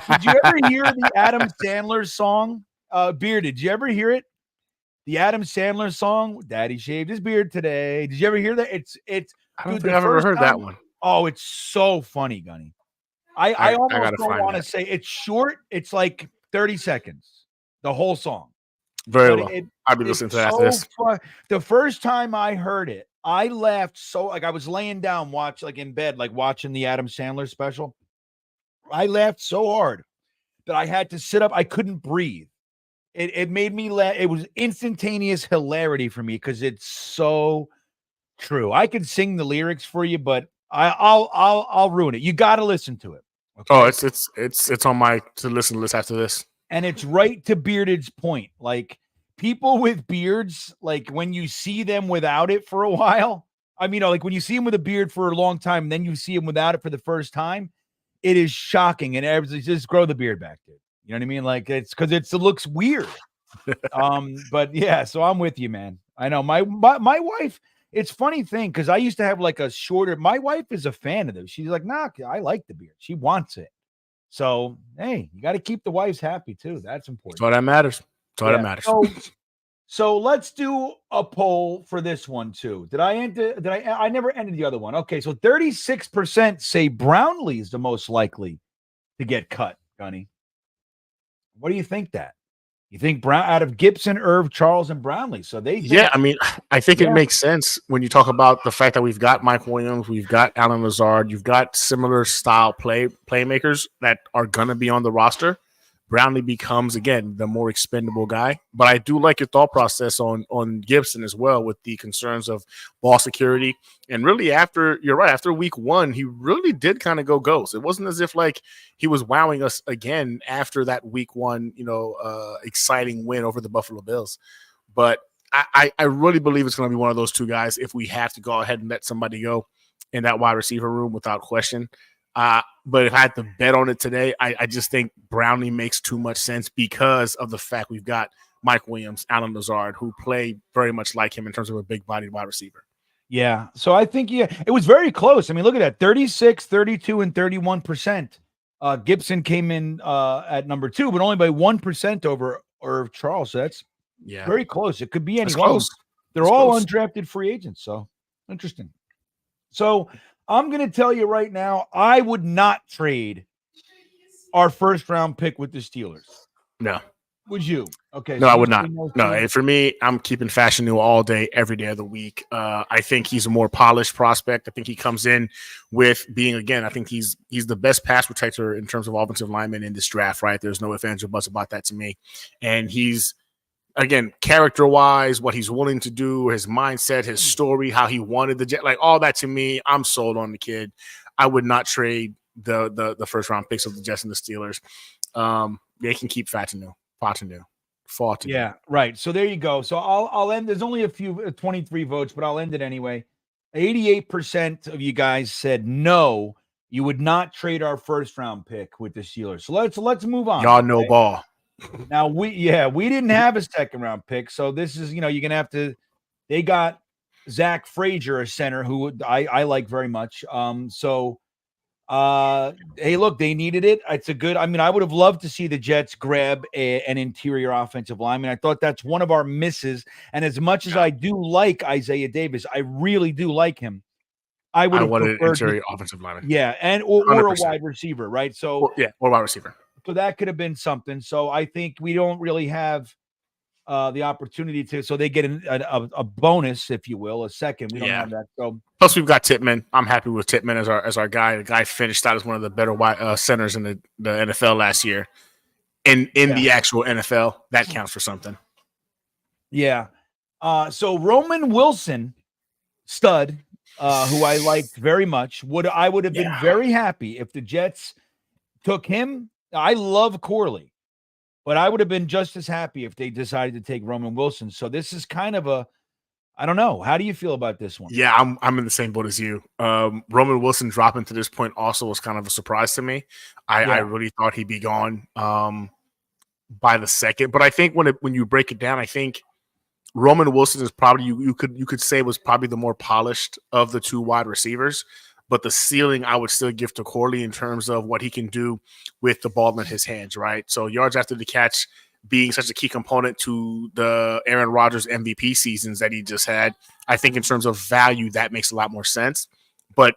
Did you ever hear the Adam Sandler song, Bearded? Did you ever hear it? The Adam Sandler song, Daddy shaved his beard today. Did you ever hear that? I don't think I've ever heard that one. Oh, it's so funny, Gunny. I almost don't want to say it's short. It's like 30 seconds, the whole song. Very well. I'll be listening to that after this. The first time I heard it, I laughed so I was laying down, in bed, watching the Adam Sandler special. I laughed so hard that I had to sit up. I couldn't breathe. It made me laugh. It was instantaneous hilarity for me because it's so true. I could sing the lyrics for you, but I'll ruin it. You got to listen to it. Okay? Oh, it's on my to listen list after this. And it's right to Bearded's point. Like, people with beards, like when you see them without it for a while, like when you see them with a beard for a long time, and then you see them without it for the first time, it is shocking. And everybody just grow the beard back, dude. You know what I mean? Like, it's because it looks weird. But yeah, so I'm with you, man. I know my wife. It's funny thing because I used to have like a shorter. My wife is a fan of this. She's like, nah, I like the beard. She wants it. So hey, you got to keep the wives happy too. That's important. That's all that matters. That's all that matters. So let's do a poll for this one too. Did I enter? I never ended the other one. Okay, so 36% say Brownlee is the most likely to get cut, Gunny. What do you think that? You think Brown out of Gibson, Irv, Charles, and Brownlee? So they think, Yeah, I mean, I think it makes sense when you talk about the fact that we've got Mike Williams, we've got Allen Lazard, you've got similar style playmakers that are gonna be on the roster. Brownlee becomes again the more expendable guy. But I do like your thought process on Gibson as well, with the concerns of ball security. And really, after week one, he really did kind of go ghost. It wasn't as if like he was wowing us again after that week one, exciting win over the Buffalo Bills. But I really believe it's going to be one of those two guys if we have to go ahead and let somebody go in that wide receiver room without question. But if I had to bet on it today, I just think Brownlee makes too much sense because of the fact we've got Mike Williams, Allen Lazard, who play very much like him in terms of a big-bodied wide receiver. Yeah. So I think, it was very close. I mean, look at that, 36, 32, and 31%. Gibson came in at number 2, but only by 1% over Irv Charles. So that's very close. It could be any one. They're all undrafted free agents. So interesting. So I'm going to tell you right now, I would not trade our first round pick with the Steelers. No. Would you? Okay. No, I would not. No, for me, I'm keeping Fashion New all day, every day of the week. I think he's a more polished prospect. I think he comes in with being, again, I think he's the best pass protector in terms of offensive lineman in this draft, right? There's no ifs, ands, or buts about that to me. And he's, again, character-wise, what he's willing to do, his mindset, his story, how he wanted the Jet, like all that to me, I'm sold on the kid. I would not trade the first-round picks of the Jets and the Steelers. They can keep Fatinu. Yeah, right. So there you go. So I'll end. There's only a few 23 votes, but I'll end it anyway. 88% of you guys said no, you would not trade our first-round pick with the Steelers. So let's move on. Y'all know ball. Now we didn't have a second round pick, so this is you're gonna have to. They got Zach Frazier, a center who I like very much. Hey, look, they needed it. It's a good. I mean, I would have loved to see the Jets grab an interior offensive lineman. I thought that's one of our misses. And as much as I do like Isaiah Davis, I really do like him. I wanted an interior offensive lineman. Yeah, and or a wide receiver, right? So or wide receiver. So that could have been something. So I think we don't really have the opportunity to. So they get a bonus, if you will, a second. We don't have that. So plus we've got Tippmann. I'm happy with Tippmann as our guy. The guy finished out as one of the better centers in the NFL last year. In the actual NFL, that counts for something. Yeah. So Roman Wilson, stud, who I liked very much, I would have been very happy if the Jets took him. I love Corley, but I would have been just as happy if they decided to take Roman Wilson. So this is kind of I don't know. How do you feel about this one? Yeah, I'm in the same boat as you. Roman Wilson dropping to this point also was kind of a surprise to me. I really thought he'd be gone by the second, but I think when you break it down, I think Roman Wilson is probably you could say was probably the more polished of the two wide receivers. But the ceiling I would still give to Corley in terms of what he can do with the ball in his hands, right? So yards after the catch being such a key component to the Aaron Rodgers MVP seasons that he just had. I think in terms of value, that makes a lot more sense. But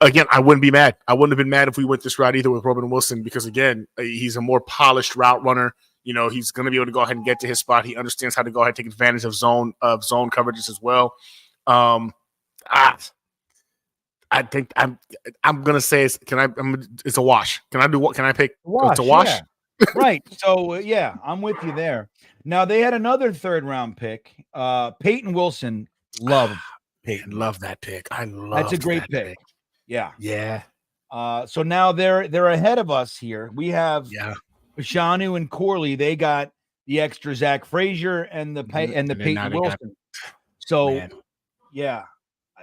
again, I wouldn't be mad. I wouldn't have been mad if we went this route either with Roman Wilson because, again, he's a more polished route runner. He's going to be able to go ahead and get to his spot. He understands how to go ahead and take advantage of zone coverages as well. I think I'm gonna say it's a wash. Can I pick? It's a wash. Yeah. Right. So I'm with you there. Now they had another third round pick. Peyton Wilson. Love Peyton. Love that pick. That's a great pick. Yeah. Yeah. So now they're ahead of us here. We have Fashanu and Corley. They got the extra Zach Frazier and the Peyton Wilson. So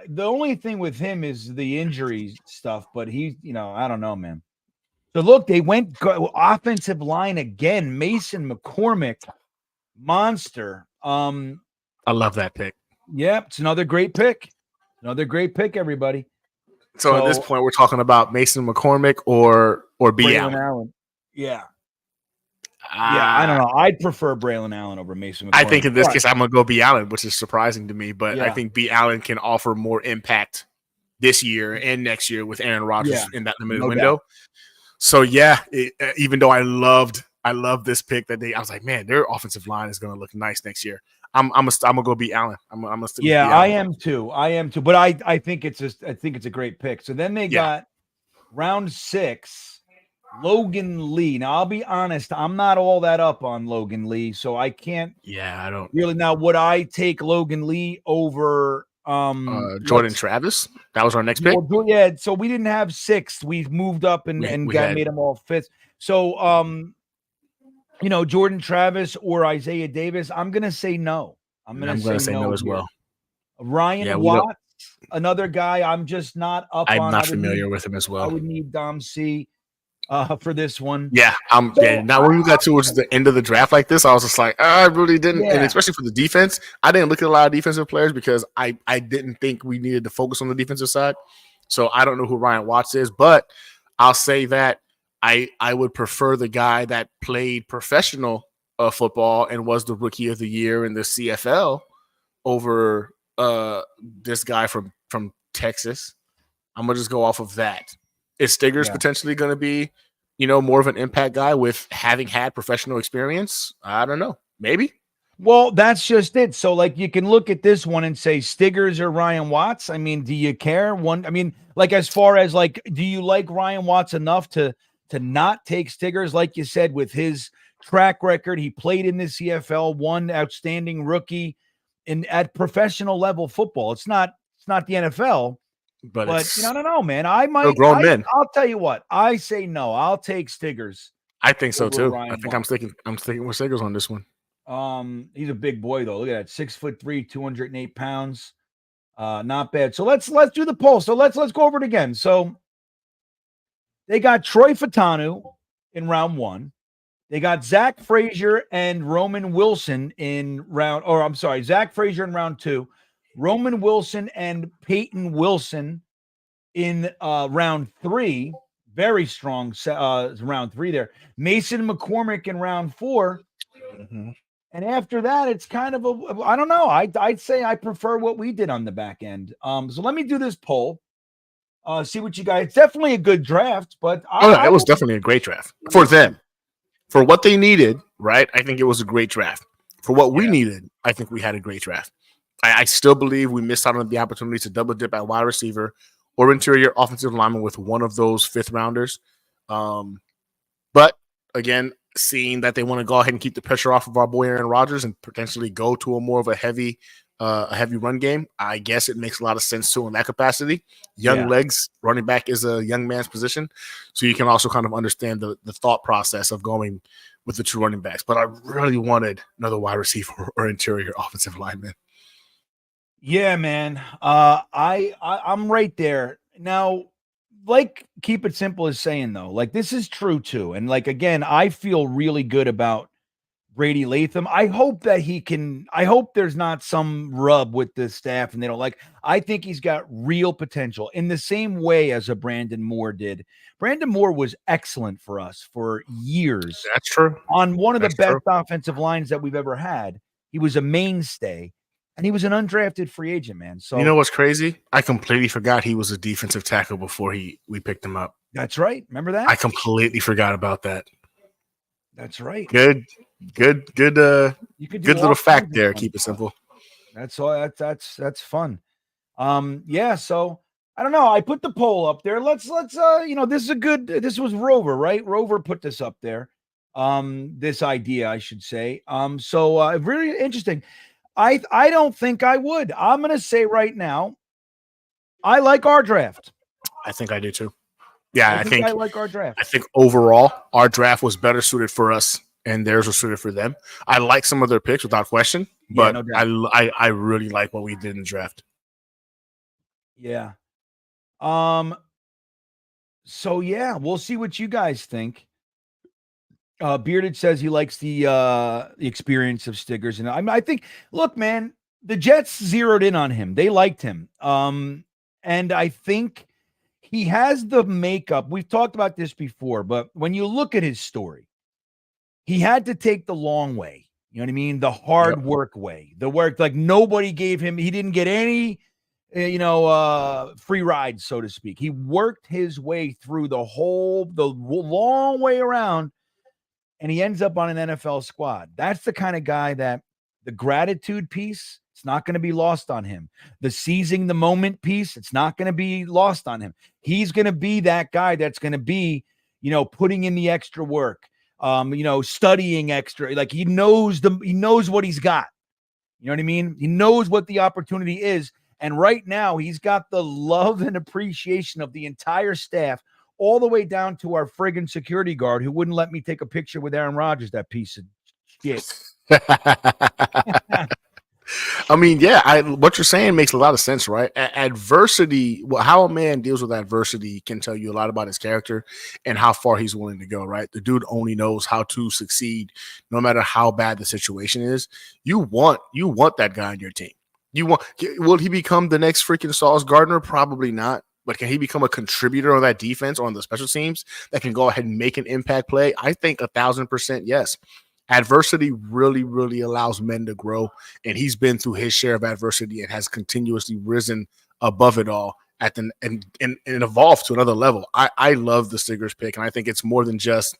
the only thing with him is the injury stuff, but he's, I don't know, man. So look, they went offensive line again. Mason McCormick, monster. I love that pick. Yeah, it's another great pick. Everybody. So at this point, we're talking about Mason McCormick or B. Allen. Yeah. I don't know. I'd prefer Braylon Allen over Mason McCormick. I think in this case, I'm going to go B. Allen, which is surprising to me. But I Yeah. think B. Allen can offer more impact this year and next year with Aaron Rodgers in that limited window. Doubt. So, even though I loved this pick I was like, man, their offensive line is going to look nice next year. I'm gonna go beat Allen. I'm gonna stick with B. Allen. I am too. But I think it's a great pick. So then they got round 6, Logan Lee. Now I'll be honest, I'm not all that up on Logan Lee, so I can't. Yeah, I don't really. Now, would I take Logan Lee over Jordan Travis? That was our next pick. Well, yeah, so we didn't have 6th. We've moved up and made them all 5th. So Jordan Travis or Isaiah Davis, I'm going to say no. I'm going to say no as well. Ryan Watts, another guy I'm just not up on. I'm not familiar with him as well. I would need Dom C for this one. Yeah, now when we got towards the end of the draft like this, I was just like, I really didn't. And especially for the defense, I didn't look at a lot of defensive players because I didn't think we needed to focus on the defensive side. So I don't know who Ryan Watts is, but I'll say that I would prefer the guy that played professional football and was the rookie of the year in the CFL over this guy from Texas. I'm gonna just go off of that. Is Stiggers potentially going to be, more of an impact guy with having had professional experience? I don't know. Maybe. Well, that's just it. So, you can look at this one and say Stiggers or Ryan Watts. I mean, do you care? As far as do you like Ryan Watts enough to not take Stiggers? Like you said, with his track record, he played in the CFL, one outstanding rookie at professional level football. It's not the NFL. But I don't know, man. Men. I'll tell you what. I say no. I'll take Stiggers. I think so too. I think I'm sticking with Stiggers on this one. He's a big boy though. Look at that, 6'3", 208 pounds. Not bad. So let's do the poll. So let's go over it again. So they got Troy Fatanu in round 1. They got Zach Frazier and Roman Wilson Zach Frazier in round 2. Roman Wilson and Peyton Wilson in round 3. Very strong round 3 there. Mason McCormick in round 4. Mm-hmm. And after that, it's kind of I don't know. I'd say I prefer what we did on the back end. So let me do this poll. See what you guys. It's definitely a good draft, but it was definitely a great draft for them. For what they needed, right? I think it was a great draft. For what we needed, I think we had a great draft. I still believe we missed out on the opportunity to double dip at wide receiver or interior offensive lineman with one of those 5th rounders. But again, seeing that they want to go ahead and keep the pressure off of our boy Aaron Rodgers and potentially go to a more of a heavy run game, I guess it makes a lot of sense too in that capacity. Young legs, running back is a young man's position, so you can also kind of understand the thought process of going with the 2 running backs. But I really wanted another wide receiver or interior offensive lineman. Yeah, man. I'm right there. Now, Keep It Simple is saying, though, this is true, too. And, again, I feel really good about Brady Latham. I hope that I hope there's not some rub with the staff and they don't I think he's got real potential in the same way as a Brandon Moore did. Brandon Moore was excellent for us for years. That's true. On one of the best offensive lines that we've ever had. He was a mainstay. And he was an undrafted free agent, man. So you know what's crazy? I completely forgot he was a defensive tackle before we picked him up. That's right. Remember that? I completely forgot about that. That's right. Good little fact there. Keep it simple. That's all. That's fun. So I don't know. I put the poll up there. Let's this was Rover, right? Rover put this up there. This idea, I should say. So really interesting. I don't think I would. I'm going to say right now, I like our draft. I think I do too. Yeah, I think I like our draft. I think overall, our draft was better suited for us and theirs was suited for them. I like some of their picks without question, but no I really like what we did in the draft. Yeah. So, we'll see what you guys think. Bearded says he likes the experience of Stiggers. And I think, look, man, the Jets zeroed in on him. They liked him. And I think he has the makeup. We've talked about this before, but when you look at his story, he had to take the long way. You know what I mean? The hard work way. The work, like nobody gave him, he didn't get any, free rides, so to speak. He worked his way through the long way around, and he ends up on an NFL squad. That's the kind of guy that the gratitude piece, it's not going to be lost on him. The seizing the moment piece, it's not going to be lost on him. He's going to be that guy that's going to be, putting in the extra work, studying extra. Like he knows what he's got. You know what I mean? He knows what the opportunity is. And right now he's got the love and appreciation of the entire staff, all the way down to our friggin' security guard who wouldn't let me take a picture with Aaron Rodgers, that piece of shit. I mean, what you're saying makes a lot of sense, right? Adversity, how a man deals with adversity can tell you a lot about his character and how far he's willing to go, right? The dude only knows how to succeed no matter how bad the situation is. You want that guy on your team. Will he become the next freaking Sauce Gardner? Probably not. But can he become a contributor on that defense or on the special teams that can go ahead and make an impact play? I think 1,000% yes. Adversity really, really allows men to grow, and he's been through his share of adversity and has continuously risen above it all and evolved to another level. I love the Stiggers pick, and I think it's more than just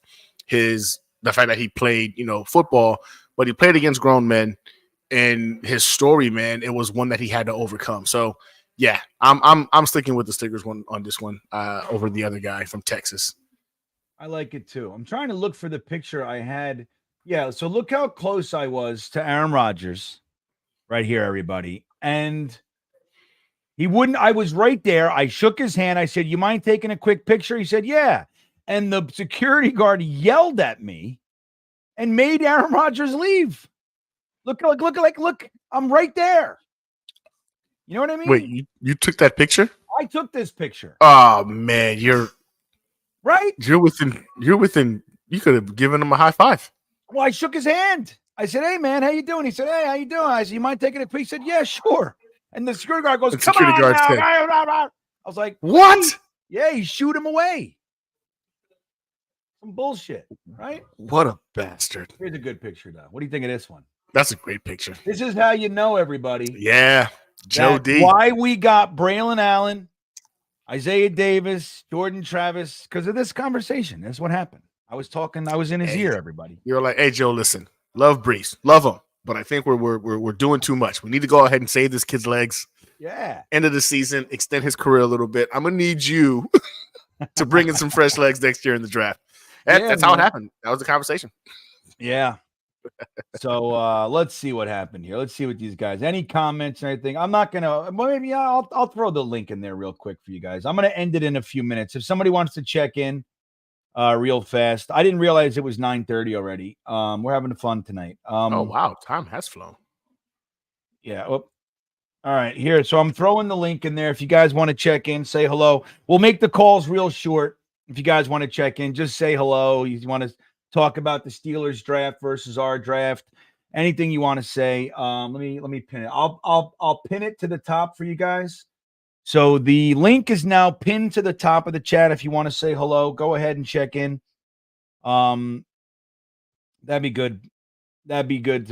the fact that he played, football, but he played against grown men, and his story, man, it was one that he had to overcome. So yeah, I'm sticking with the Stiggers one on this one over the other guy from Texas. I like it too. I'm trying to look for the picture I had. Yeah, so look how close I was to Aaron Rodgers right here, everybody. And he wouldn't, I was right there. I shook his hand. I said, "You mind taking a quick picture?" He said, "Yeah." And the security guard yelled at me and made Aaron Rodgers leave. Look, I'm right there. You know what I mean? Wait, you took that picture? I took this picture. Oh man, you're right. You're within, you could have given him a high five. Well, I shook his hand. I said, "Hey, man, how you doing?" He said, "Hey, how you doing?" I said, "You mind taking a picture?" He said, "Yeah, sure." And the security guard goes, "Come on now." I was like, "What?" Yeah, he shoot him away. Some bullshit, right? What a bastard. Here's a good picture, though. What do you think of this one? That's a great picture. This is how you know, everybody. Yeah, Joe D. Why we got Braylon Allen, Isaiah Davis, Jordan Travis, because of this conversation. That's what happened. I was in his ear, everybody. You're like, "Hey, Joe, listen, love Brees, love him, but I think we're doing too much. We need to go ahead and save this kid's legs. Yeah. End of the season, extend his career a little bit. I'm gonna need you to bring in some fresh legs next year in the draft." That's how it happened. That was the conversation. Yeah. So let's see what happened here. Let's see what these guys. Any comments or anything? I'm not gonna. Maybe I'll throw the link in there real quick for you guys. I'm gonna end it in a few minutes. If somebody wants to check in. Real fast. I didn't realize it was 9:30 already. We're having fun tonight. Oh wow, time has flown. Yeah. All right, here. So I'm throwing the link in there. If you guys want to check in, say hello. We'll make the calls real short. If you guys want to check in, just say hello. You want to talk about the Steelers draft versus our draft. Anything you want to say. Let me pin it. I'll pin it to the top for you guys. So the link is now pinned to the top of the chat. If you want to say hello, go ahead and check in. That'd be good. That'd be good.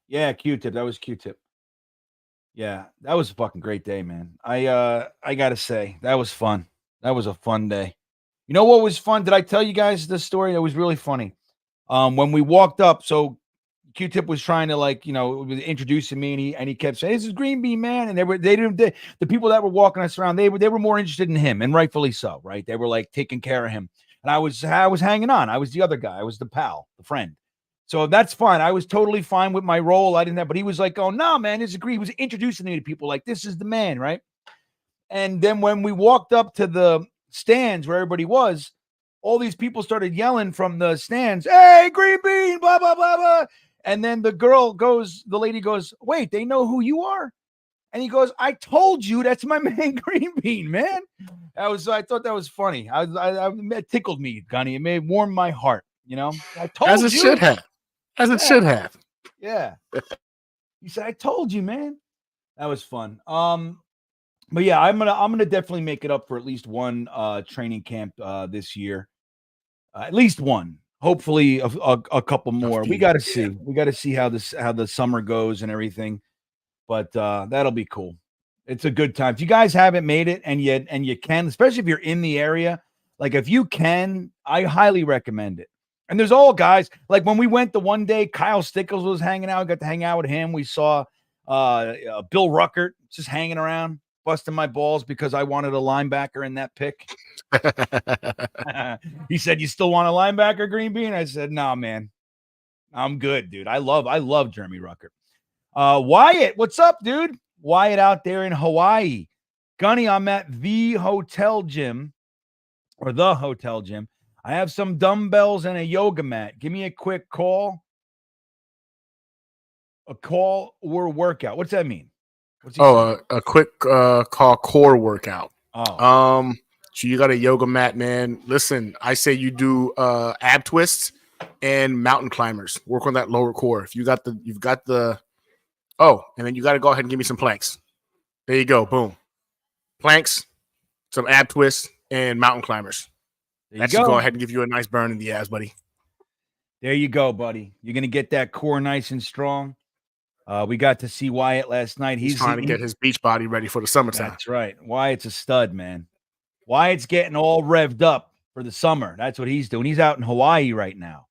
Yeah, Q-Tip. That was Q-Tip. Yeah, that was a fucking great day, man. I gotta say, that was fun. That was a fun day. You know what was fun? Did I tell you guys this story? That was really funny. When we walked up, so Q-Tip was trying to was introducing me, and he kept saying, "This is GreenBean, man." And the people that were walking us around, they were more interested in him, and rightfully so, right? They were like taking care of him, and I was hanging on. I was the other guy. I was the pal, the friend. So that's fine. I was totally fine with my role. I didn't have, but he was like, "Oh no, man, this is Green." He was introducing me to people like, "This is the man," right? And then when we walked up to the stands where everybody was, all these people started yelling from the stands, "Hey, GreenBean, blah blah blah blah." And then the lady goes, "Wait, they know who you are?" And he goes, "I told you that's my man, GreenBean, man." I thought that was funny. It tickled me, Gunny. It warmed my heart. I told you. As it should have. As it should have. Yeah. He said, "I told you, man." That was fun. But yeah, I'm gonna definitely make it up for at least one training camp this year. At least one. hopefully a couple more. We got to see. Yeah. We got to see how the summer goes and everything. But that'll be cool. It's a good time. If you guys haven't made it and you can, especially if you're in the area, like if you can, I highly recommend it. And there's all guys, like when we went the one day, Kyle Stickles was hanging out. We got to hang out with him. We saw Bill Ruckert just hanging around, busting my balls because I wanted a linebacker in that pick. He said, "You still want a linebacker, GreenBean?" I said, "No, man. I'm good, dude. I love Jeremy Ruckert." Wyatt, what's up, dude? Wyatt out there in Hawaii. Gunny, I'm at the hotel gym. I have some dumbbells and a yoga mat. Give me a quick call. A call or workout. What's that mean? A quick call core workout. Oh. So you got a yoga mat, man. Listen, I say you do ab twists and mountain climbers. Work on that lower core. If you've got the and then you got to go ahead and give me some planks. There you go. Boom. Planks, some ab twists, and mountain climbers. That should go ahead and give you a nice burn in the abs, buddy. There you go, buddy. You're going to get that core nice and strong. We got to see Wyatt last night. He's trying to get his beach body ready for the summertime. That's right. Wyatt's a stud, man. Wyatt's getting all revved up for the summer. That's what he's doing. He's out in Hawaii right now.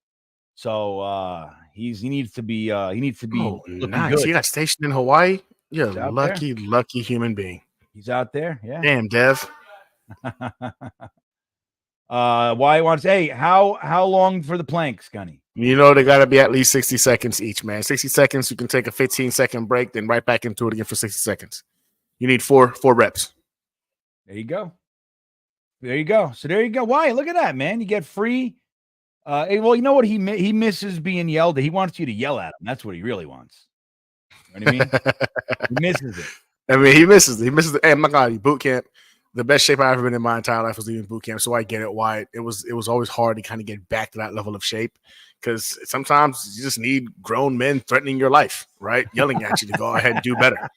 So he needs to be looking nice. good. He got stationed in Hawaii. You're He's lucky human being. He's out there. Yeah. Damn, Dev. Wyatt wants, hey, how long for the planks, Gunny? You know they got to be at least 60 seconds each, man. 60 seconds, you can take a 15-second break, then right back into it again for 60 seconds. You need four reps. There you go. So there you go. Wyatt, look at that, man. You get free. Well, you know what? He misses being yelled at. He wants you to yell at him. That's what he really wants. You know what I mean? He misses it. I mean, he misses it. Hey, my God, boot camp. The best shape I've ever been in my entire life was leaving boot camp. So I get it. Why it was always hard to kind of get back to that level of shape because sometimes you just need grown men threatening your life, right? Yelling at you to go ahead and do better.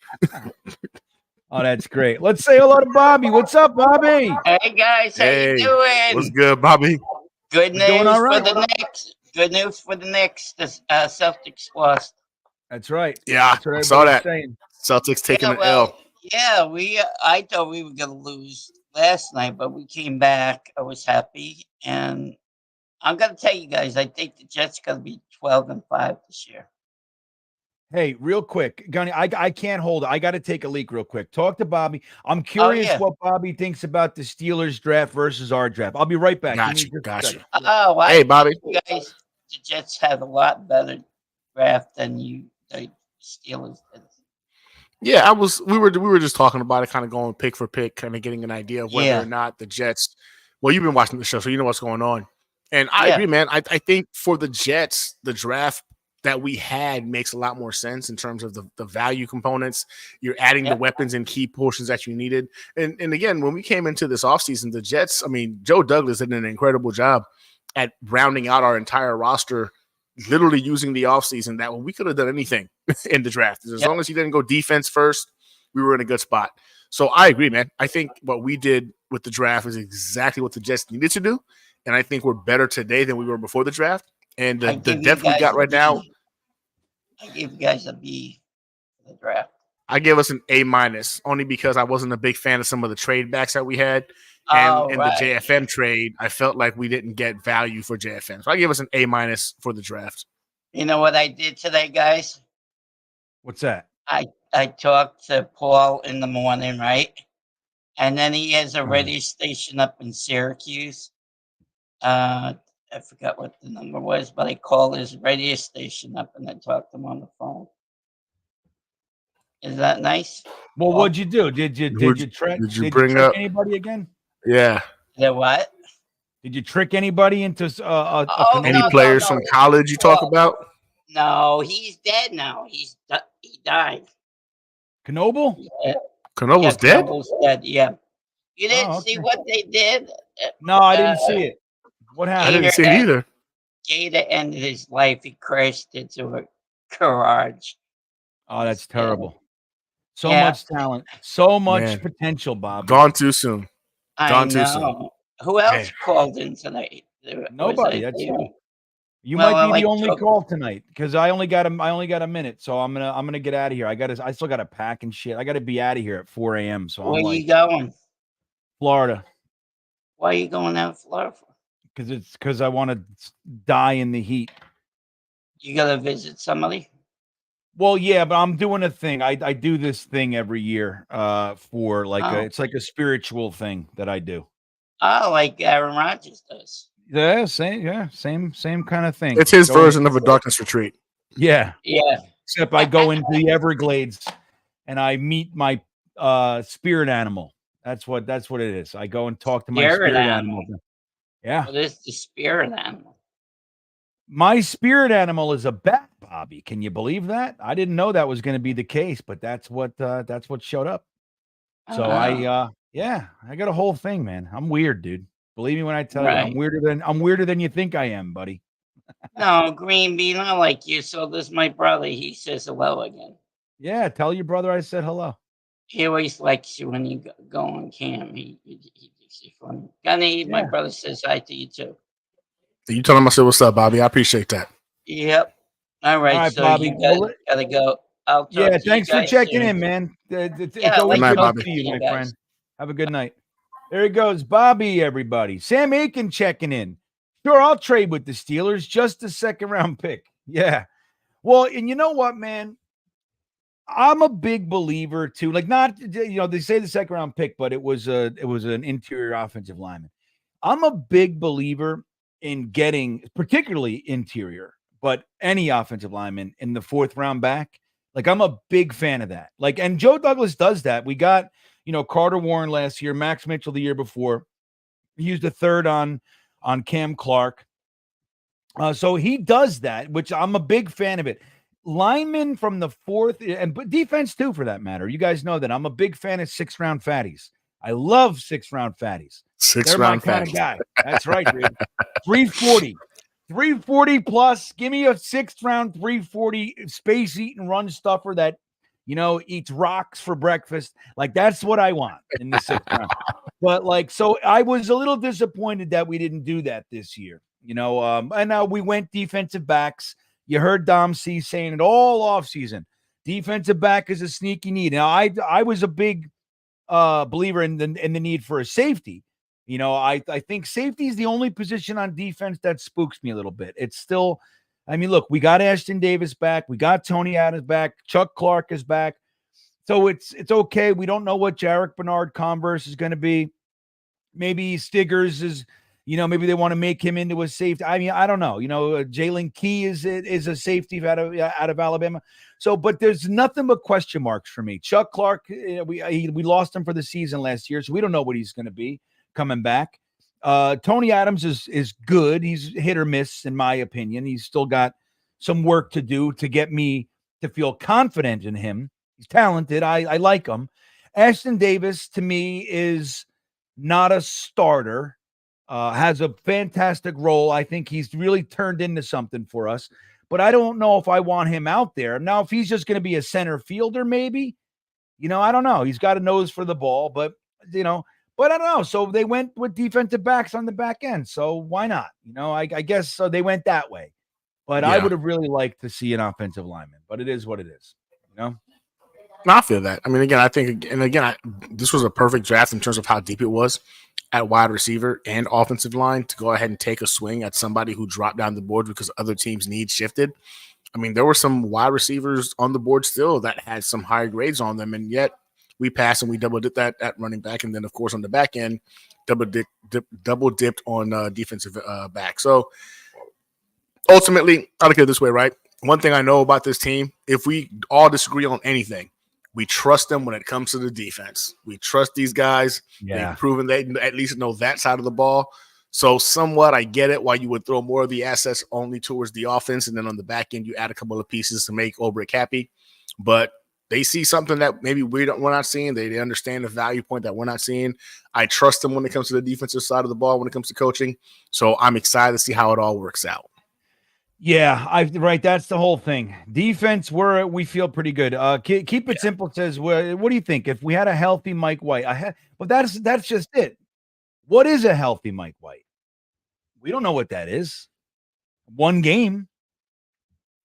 Oh, that's great. Let's say hello to Bobby. What's up, Bobby? Hey guys, how you doing? What's good, Bobby? Good news doing all right. for the Knicks. Good news for the Knicks. The Celtics lost. That's right. Yeah, That's what I saw that. saying. Celtics taking an L. Yeah, I thought we were gonna lose last night, but we came back. I was happy, and I'm gonna tell you guys, I think the Jets gonna be 12-5 this year. Hey, real quick, Gunny, I can't hold it. I got to take a leak real quick. Talk to Bobby. I'm curious what Bobby thinks about the Steelers draft versus our draft. I'll be right back. Gotcha. Oh, hey, Bobby. You guys, the Jets have a lot better draft than the Steelers did. Yeah, we were just talking about it, kind of going pick for pick, kind of getting an idea of whether or not the Jets. Well, you've been watching the show, so you know what's going on. And I agree, man. I think for the Jets, the draft that we had makes a lot more sense in terms of the value components. You're adding the weapons and key portions that you needed. And again, when we came into this offseason, the Jets, I mean, Joe Douglas did an incredible job at rounding out our entire roster, literally using the offseason that we could have done anything in the draft. As long as you didn't go defense first, we were in a good spot. So I agree, man. I think what we did with the draft is exactly what the Jets needed to do. And I think we're better today than we were before the draft. And the depth we got right now. I gave you guys a B for the draft. I give us an A-, only because I wasn't a big fan of some of the trade backs that we had. And in the JFM trade, I felt like we didn't get value for JFM. So I give us an A- for the draft. You know what I did today, guys? What's that? I talked to Paul in the morning, right? And then he has a radio station up in Syracuse. I forgot what the number was, but I called his radio station up and I talked to him on the phone. Is that nice? Well, what'd you do? Did you trick anybody again? Yeah. The what? Did you trick anybody into any players from college you talk about? No, he's dead now. He died. Knoble? Yeah. Knoble's dead? Knoble's dead, yeah. You didn't see what they did? No, I didn't see it. What happened? I didn't see it either. Gator ended his life. He crashed into a garage. Oh, that's terrible. So much talent. So much potential, Bob. Gone too soon. Gone too soon. Who else called in tonight? Nobody. That's you. You Well, might I be like the only chocolate. call tonight because I only got a minute, so I'm gonna get out of here. I still got to pack and shit. I got to be out of here at 4 a.m. So Where I'm you like going? Florida Why are you going out to Florida for? because I want to die in the heat. You gotta visit somebody? Well, yeah, but I'm doing a thing. I do this thing every year for like Oh. it's like a spiritual thing that I do. Oh, like Aaron Rodgers does. Yeah, same kind of thing. It's his Go version into- of a darkness retreat. Yeah, Yeah. except I go into the Everglades and I meet my spirit animal. That's what it is. I go and talk to my Spirit spirit animal. animal. Yeah. What is the spirit animal? My spirit animal is a bat, Bobby. Can you believe that? I didn't know that was going to be the case, but that's what showed up. So Oh. I got a whole thing, man. I'm weird, dude. Believe me when I tell you, Right. I'm weirder than you think I am, buddy. No, GreenBean, I like you. So this is my brother. He says hello again. Yeah, tell your brother I said hello. He always likes you when you go on cam. He thinks you're funny. Gunny, my Yeah. brother says hi to you too. You tell him I said what's up, Bobby. I appreciate that. Yep. All right, All right, so Bobby. you Well, gotta go. I'll talk Yeah, to thanks you for guys checking soon. in, man. It's Yeah, always like good to Bobby. see you, my guys. friend. Have a good night. There he goes, Bobby, everybody. Sam Aiken checking in. Sure, I'll trade with the Steelers. Just a second round pick. Yeah. Well, and you know what, man? I'm a big believer too. Like, not they say the second round pick, but it was an interior offensive lineman. I'm a big believer in getting, particularly interior, but any offensive lineman in the fourth round back. Like, I'm a big fan of that. Like, and Joe Douglas does that. We got, Carter Warren last year, Max Mitchell the year before. He used a third on Cam Clark. So he does that, which I'm a big fan of it. Linemen from the fourth, and defense too, for that matter. You guys know that I'm a big fan of 6th round fatties. I love 6th round fatties. They're my kind of guy. That's right, dude. 340 plus. Give me a 6th round 340 space eating run stuffer that eats rocks for breakfast. Like, that's what I want in the 6th round. But so I was a little disappointed that we didn't do that this year. And now we went defensive backs. You heard Dom C saying it all offseason. Defensive back is a sneaky need. Now, I was a big believer in the need for a safety. I think safety is the only position on defense that spooks me a little bit. It's still, look, we got Ashton Davis back. We got Tony Adams back. Chuck Clark is back. So it's okay. We don't know what Jarek Bernard Converse is going to be. Maybe Stiggers is, maybe they want to make him into a safety. I don't know. Jalen Key is a safety out of Alabama. So, but there's nothing but question marks for me. Chuck Clark, we lost him for the season last year, so we don't know what he's going to be coming back. Tony Adams is good. He's hit or miss, in my opinion. He's still got some work to do to get me to feel confident in him. He's talented. I like him. Ashton Davis, to me, is not a starter. Has a fantastic role. I think he's really turned into something for us, but I don't know if I want him out there. Now, if he's just going to be a center fielder, maybe, I don't know. He's got a nose for the ball, but I don't know. So they went with defensive backs on the back end. So why not? I guess so they went that way, but I would have really liked to see an offensive lineman, but it is what it is, No, I feel that. Again, I think, and again, this was a perfect draft in terms of how deep it was at wide receiver and offensive line to go ahead and take a swing at somebody who dropped down the board because other teams' needs shifted. There were some wide receivers on the board still that had some higher grades on them, and yet we passed and we double dipped that at running back, and then of course on the back end, double dipped on defensive back. So ultimately, I look at it this way, right? One thing I know about this team, if we all disagree on anything, we trust them when it comes to the defense. We trust these guys. Yeah. They've proven they at least know that side of the ball. So somewhat I get it why you would throw more of the assets only towards the offense, and then on the back end you add a couple of pieces to make Ulbrich happy. But they see something that maybe we're not seeing. They understand the value point that we're not seeing. I trust them when it comes to the defensive side of the ball, when it comes to coaching. So I'm excited to see how it all works out. Yeah, right. That's the whole thing. Defense, we feel pretty good. Keep it simple says, what do you think if we had a healthy Mike White? But that's just it. What is a healthy Mike White? We don't know what that is. one game.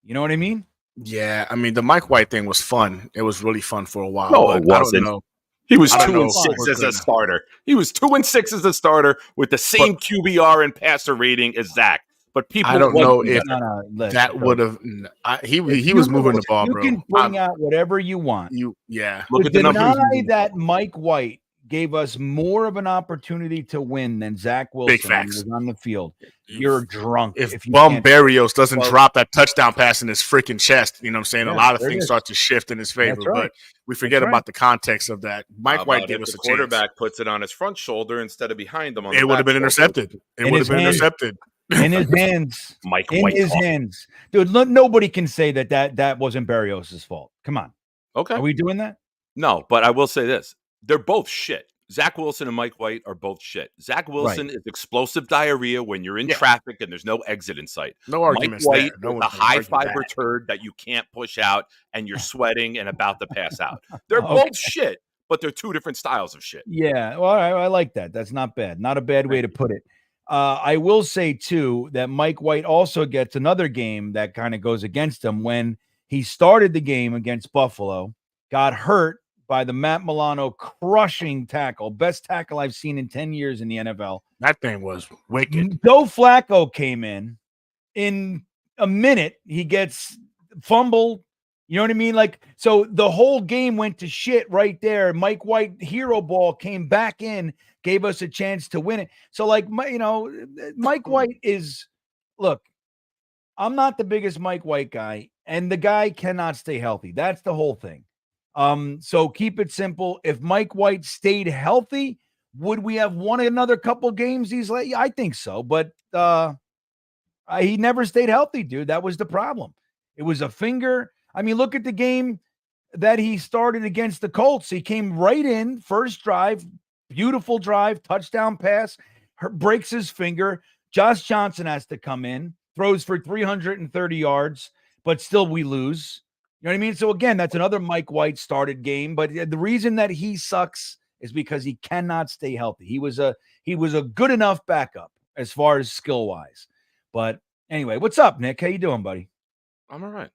You know what I mean? Yeah, I mean the Mike White thing was fun. It was really fun for a while. No, but it wasn't. I don't know. He was I don't 2 know and if 6 we're as a gonna- starter. He was 2 and 6 as a starter with the same QBR and passer rating as Zach. But people, I don't know if listen, that bro. would have. He If was you- moving the ball, You bro. can bring out whatever you want. Yeah. Look To at the numbers. deny that Mike White gave us more of an opportunity to win than Zach Wilson when he facts. was on the field. You're drunk. If you Bum can't- Barrios doesn't Well- drop that touchdown pass in his freaking chest, you know what I'm saying? Yeah, a lot of there it things is. start to shift in his favor, That's right. but we forget That's about right. the context of that. Mike How White about gave if us the a chance. quarterback puts it on his front shoulder instead of behind him on It the would have back been shoulder. intercepted. It In would his have been hand. intercepted. in his hands. Mike In White. his hands. Dude, nobody can say that wasn't Barrios' fault. Come on. Okay. Are we doing that? No, but I will say this. They're both shit. Zach Wilson and Mike White are both shit. Zach Wilson is explosive diarrhea when you're in traffic and there's no exit in sight. No Mike arguments White there. No with a one's gonna high argue fiber that. turd that you can't push out and you're sweating and about to pass out. They're Okay. both shit, but they're two different styles of shit. Yeah. Well, I like that. That's not bad. Not a bad way to put it. I will say, too, that Mike White also gets another game that kind of goes against him when he started the game against Buffalo, got hurt by the Matt Milano crushing tackle, best tackle I've seen in 10 years in the NFL. That thing was wicked. Joe Flacco came in a minute. He gets fumbled. You know what I mean? Like, so the whole game went to shit right there. Mike White hero ball came back in, gave us a chance to win it. So, like, Mike White is, look, I'm not the biggest Mike White guy, and the guy cannot stay healthy. That's the whole thing. So keep it simple. If Mike White stayed healthy, would we have won another couple games? Yeah, I think so, but he never stayed healthy, dude. That was the problem. It was a finger. I mean, look at the game that he started against the Colts. He came right in, first drive, beautiful drive, touchdown pass, breaks his finger. Josh Johnson has to come in, throws for 330 yards, but still we lose. You know what I mean? So again, that's another Mike White started game, but the reason that he sucks is because he cannot stay healthy. He was a good enough backup as far as skill wise. But anyway, what's up, Nick? How you doing, buddy? I'm all right.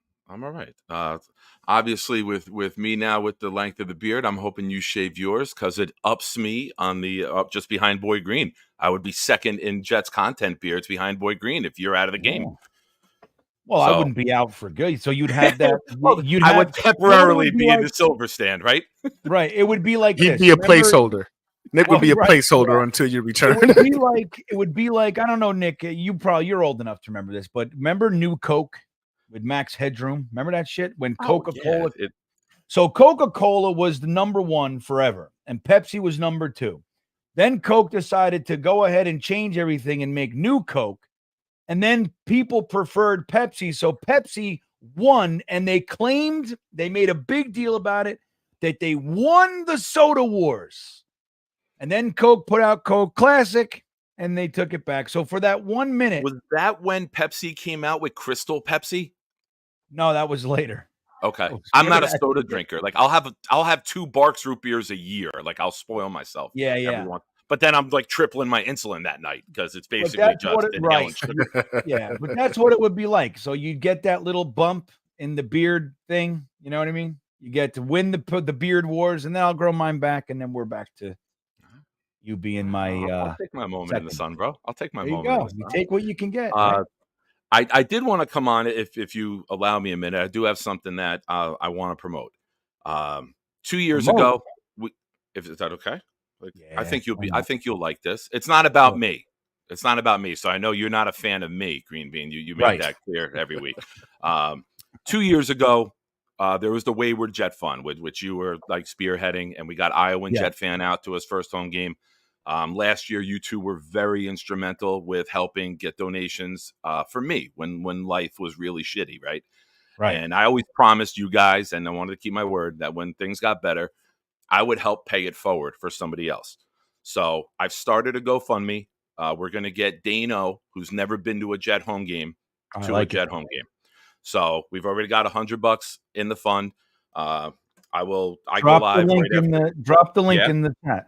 Obviously, with me now with the length of the beard, I'm hoping you shave yours because it ups me on the up just behind Boy Green. I would be second in Jets content beards behind Boy Green if you're out of the game. Oh. Well, I wouldn't be out for good. So you'd have that. I would temporarily be in like, the silver stand, right? Right. It would be like He'd this. be a Remember- placeholder. Nick would be a Right, placeholder yeah. until you return. It would be like I don't know, Nick. You're old enough to remember this, but remember New Coke with Max Headroom? Remember that shit when Coca-Cola? Yeah, So Coca-Cola was the number one forever, and Pepsi was number two. Then Coke decided to go ahead and change everything and make New Coke, and then people preferred Pepsi, so Pepsi won, and they claimed they made a big deal about it that they won the soda wars. And then Coke put out Coke Classic, and they took it back. So for that 1 minute, Was that when Pepsi came out with Crystal Pepsi? no, that was later. Okay, Oh, I'm not a that- soda drinker. Like I'll have 2 Barks root beers a year. Like I'll spoil myself. Yeah. every once. But then I'm like tripling my insulin that night because it's But basically that's just what it, inhaling right. sugar. Yeah, but that's what it would be like. So you'd get that little bump in the beard thing. You know what I mean? You get to win the beard wars, and then I'll grow mine back, and then we're back to you being my. I'll take my moment in the second. sun, bro. I'll take my There you moment. go. In the You sun. take what you can get. right? I did want to come on if you allow me a minute. I do have something that I want to promote. 2 years Promote. ago, is that okay? Like, Yeah, I think why not? you'll like this. It's not about Sure. me. It's not about me. So I know you're not a fan of me, GreenBean. You make Right. that clear every week. 2 years ago, there was the Wayward Jet Fund, which you were like spearheading, and we got Iowan Yeah. Jet Fan out to his first home game. Last year, you two were very instrumental with helping get donations for me when life was really shitty, right? Right. And I always promised you guys, and I wanted to keep my word, that when things got better, I would help pay it forward for somebody else. So I've started a GoFundMe. We're going to get Dano, who's never been to a Jet home game, I to like a Jet home game. So we've already got $100 in the fund. I go Drop the live link right in after. the drop the link Yeah. in the chat.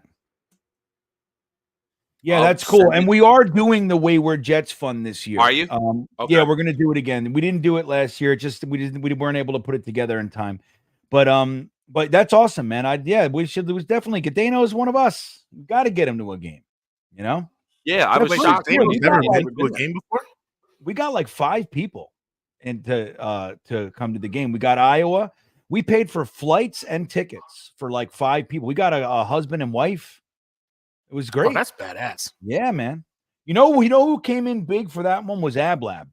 Yeah, I'll that's cool. send And it- we are doing the Wayward Jets Fund this year. Are you? Okay. Yeah, we're gonna do it again. We didn't do it last year. It just we weren't able to put it together in time. But that's awesome, man. We should definitely get Dano is one of us. We got to get him to a game. You know? Yeah, I was Wait, shocked. Dano's Dano's got never like- been to a game before. We got like 5 people to come to the game. We got Iowa. We paid for flights and tickets for like 5 people. We got a husband and wife. It was great. Oh, that's badass. Yeah, man. You know who came in big for that one was Ablab.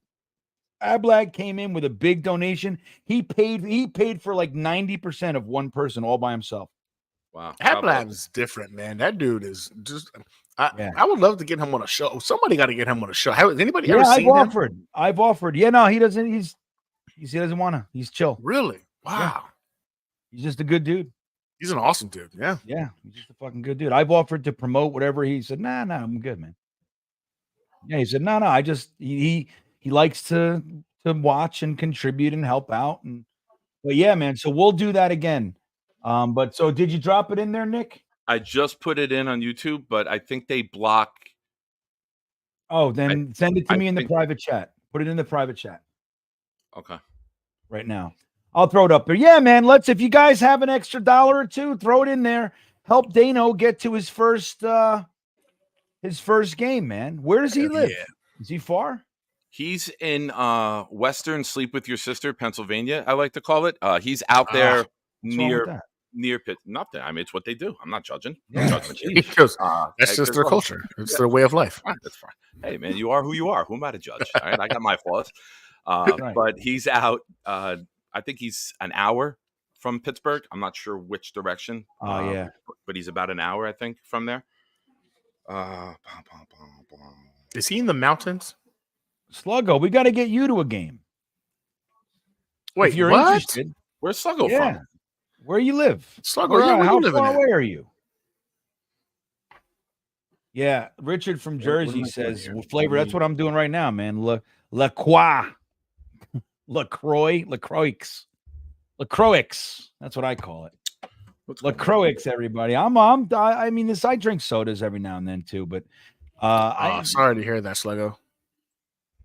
Ablab came in with a big donation. He paid for like 90% of one person all by himself. Wow. Ablab is different, man. That dude is just. Yeah. I would love to get him on a show. Somebody got to get him on a show. Has anybody Yeah, ever I've seen him? offered. I've offered. Yeah, no, he doesn't. He doesn't want to. He's chill. Really? Wow. He's just a good dude. He's an awesome dude. Yeah. Yeah, he's just a fucking good dude. I've offered to promote whatever. He said, nah, I'm good, man. Yeah, he said, no, I just he likes to watch and contribute and help out. But yeah, man. So we'll do that again. But so did you drop it in there, Nick? I just put it in on YouTube, but I think they block. Oh, then send it to I me in the think- private chat. Put it in the private chat Okay. right now. I'll throw it up there. Yeah, man. If you guys have an extra $1 or $2, throw it in there. Help Dano get to his first game, man. Where does he live? Yeah. Is he far? He's in Western Sleep with Your Sister, Pennsylvania, I like to call it. He's out there What's wrong with that? near Pitt. Nothing. I mean, it's what they do. I'm not judging. Yeah. I'm judging. Because Hey, that's just their well, culture. It's their way of life. fine, that's fine. Hey, man, you are who you are. Who am I to judge? All right, I got my flaws. Right. But he's out. I think he's an hour from Pittsburgh. I'm not sure which direction. Oh, yeah. But he's about an hour, I think, from there. Is he in the mountains? Sluggo, we got to get you to a game. Wait, if you're what? interested. Where's Sluggo Yeah. from? Where you live? Sluggo, yeah, where how you living far at? away are you? Yeah, Richard from What am Jersey I says, doing here? flavor, that's what I'm doing right now, man. La Croix. LaCroix. That's what I call it. LaCroix, everybody. I mean, I drink sodas every now and then too, but Sorry to hear that, Sluggo.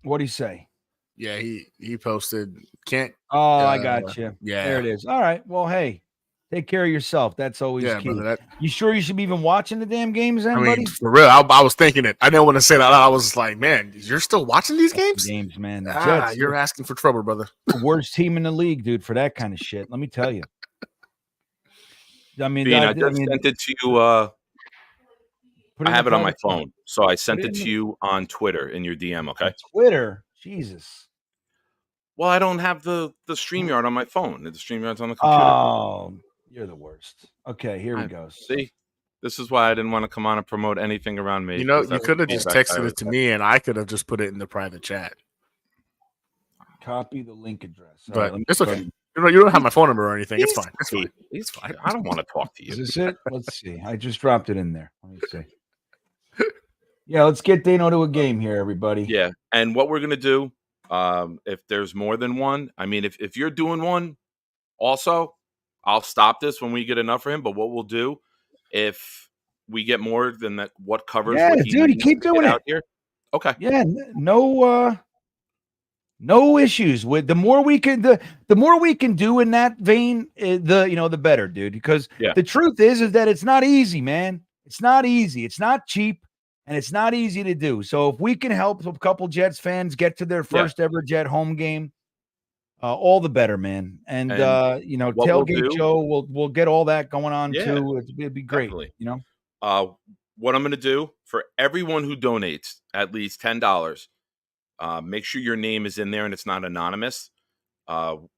what do you say? Yeah, he posted. Can't. Oh, I got you. Yeah. There it is. All right. Well, hey, take care of yourself. That's always Yeah, key. brother. That, You sure you should be even watching the damn games then, I buddy? mean, for real, I was thinking it. I didn't want to say that. I was like, man, you're still watching these games? Games, man. The Jets, You're asking for trouble, brother. the worst team in the league, dude, for that kind of shit. Let me tell you. I mean, Bean, I just sent it to you. put I in have the it on my private chat. phone, so I sent Put it it in to the- you on Twitter in your DM. Okay. Twitter. Jesus. Well, I don't have the StreamYard on my phone. The StreamYard's on the computer. Oh, you're the worst. Okay, here we go. See, this is why I didn't want to come on and promote anything around me. You know, 'cause you that's could have the just feedback I texted was it to me, and I could have just put it in the private chat. Copy the link address. All But right, let me it's start. okay. You don't have my phone number or anything. It's fine. It's fine. He's fine. I don't want to talk to Is you. this it? Let's see. I just dropped it in there. Let me see. Yeah, let's get Dano to a game here, everybody. Yeah, and what we're gonna do, if there's more than one, I mean, if you're doing one, also, I'll stop this when we get enough for him. But what we'll do, if we get more than that, what covers? Yeah, what he dude, needs keep to get doing out it. here. Okay. Yeah, no issues with the more we can the more we can do in that vein, the better, dude. Because Yeah. the truth is that it's not easy, man. It's not easy. It's not cheap, and it's not easy to do. So if we can help a couple Jets fans get to their first ever Jet home game, all the better, man. And what we'll tailgate do- show, we'll get all that going on Yeah, too. It'd be great, definitely. you know. What I'm going to do for everyone who donates at least $10, make sure your name is in there and it's not anonymous. I'll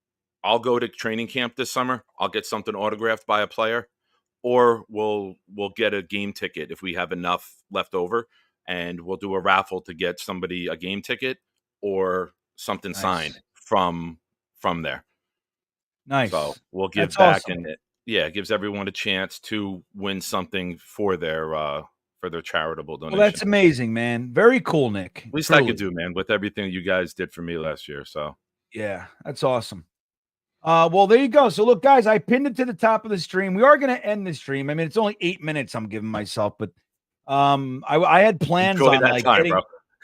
go to training camp this summer. I'll get something autographed by a player, or we'll get a game ticket if we have enough left over, and we'll do a raffle to get somebody a game ticket or something Nice. signed from there. Nice. So we'll give That's back, awesome. and it gives everyone a chance to win something for their charitable donation. Well, that's amazing, man. Very cool, Nick. At least I Truly. could do, man, with everything you guys did for me last year. So Yeah, that's awesome. Well, there you go. So look, guys, I pinned it to the top of the stream. We are going to end the stream. I mean, it's only 8 minutes I'm giving myself, but I had plans Enjoy on that like time, bro.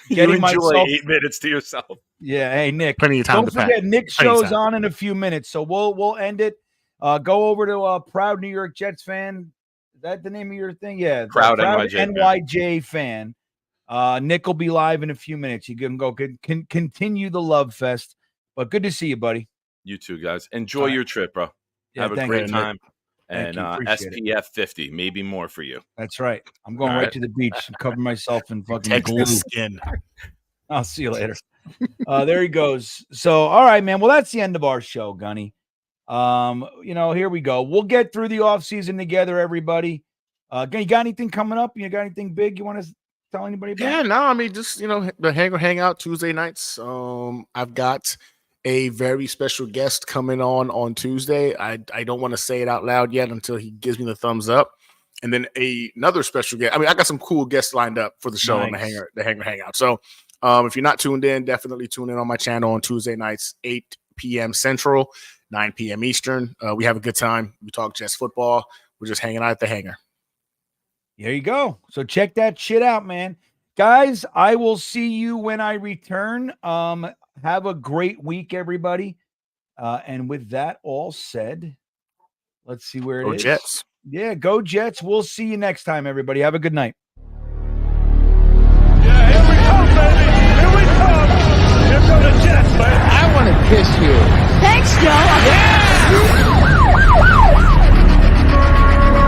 getting You enjoy myself 8 minutes to yourself. Yeah, hey Nick. Plenty of time Don't to pack. forget Nick's Plenty of show's time. on in a few minutes, so we'll end it. Go over to Proud New York Jets fan. Is that the name of your thing? Yeah, the Proud NYJ NYJ fan. Nick will be live in a few minutes. You can go continue the love fest. But good to see you, buddy. You too, guys. Enjoy your trip, bro. Yeah, Have a thank great you, time. Thank And you. Appreciate it. SPF 50, maybe more for you. That's right. I'm going All right right. to the beach and cover myself in fucking Protect glue. the skin. I'll see you later. There he goes. So, all right, man. Well, that's the end of our show, Gunny. Here we go. We'll get through the off season together, everybody. You got anything coming up? You got anything big you want to tell anybody about? Yeah, no, I mean, just the hangout Tuesday nights. I've got a very special guest coming on Tuesday. I don't want to say it out loud yet until he gives me the thumbs up. And then another special guest. I mean, I got some cool guests lined up for the show on the Hanger Hangout. So if you're not tuned in, definitely tune in on my channel on Tuesday nights, 8 p.m. Central, 9 p.m. Eastern. We have a good time. We talk Jets football. We're just hanging out at the Hanger. There you go. So check that shit out, man. Guys, I will see you when I return. Have a great week, everybody. And with that all said, let's see where it is. Go Jets. Yeah, go Jets. We'll see you next time, everybody. Have a good night. Yeah, here we come, baby. Here we come. Here come the Jets, baby. I want to kiss you. Thanks, Joe.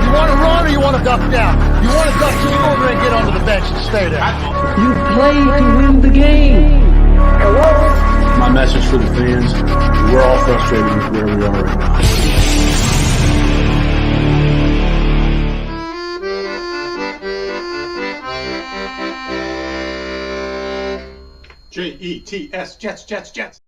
You want to run or you want to duck down? You want to duck, just go over there and get onto the bench and stay there. You play to win the game. My message for the fans, we're all frustrated with where we are right now. Jets, Jets, Jets.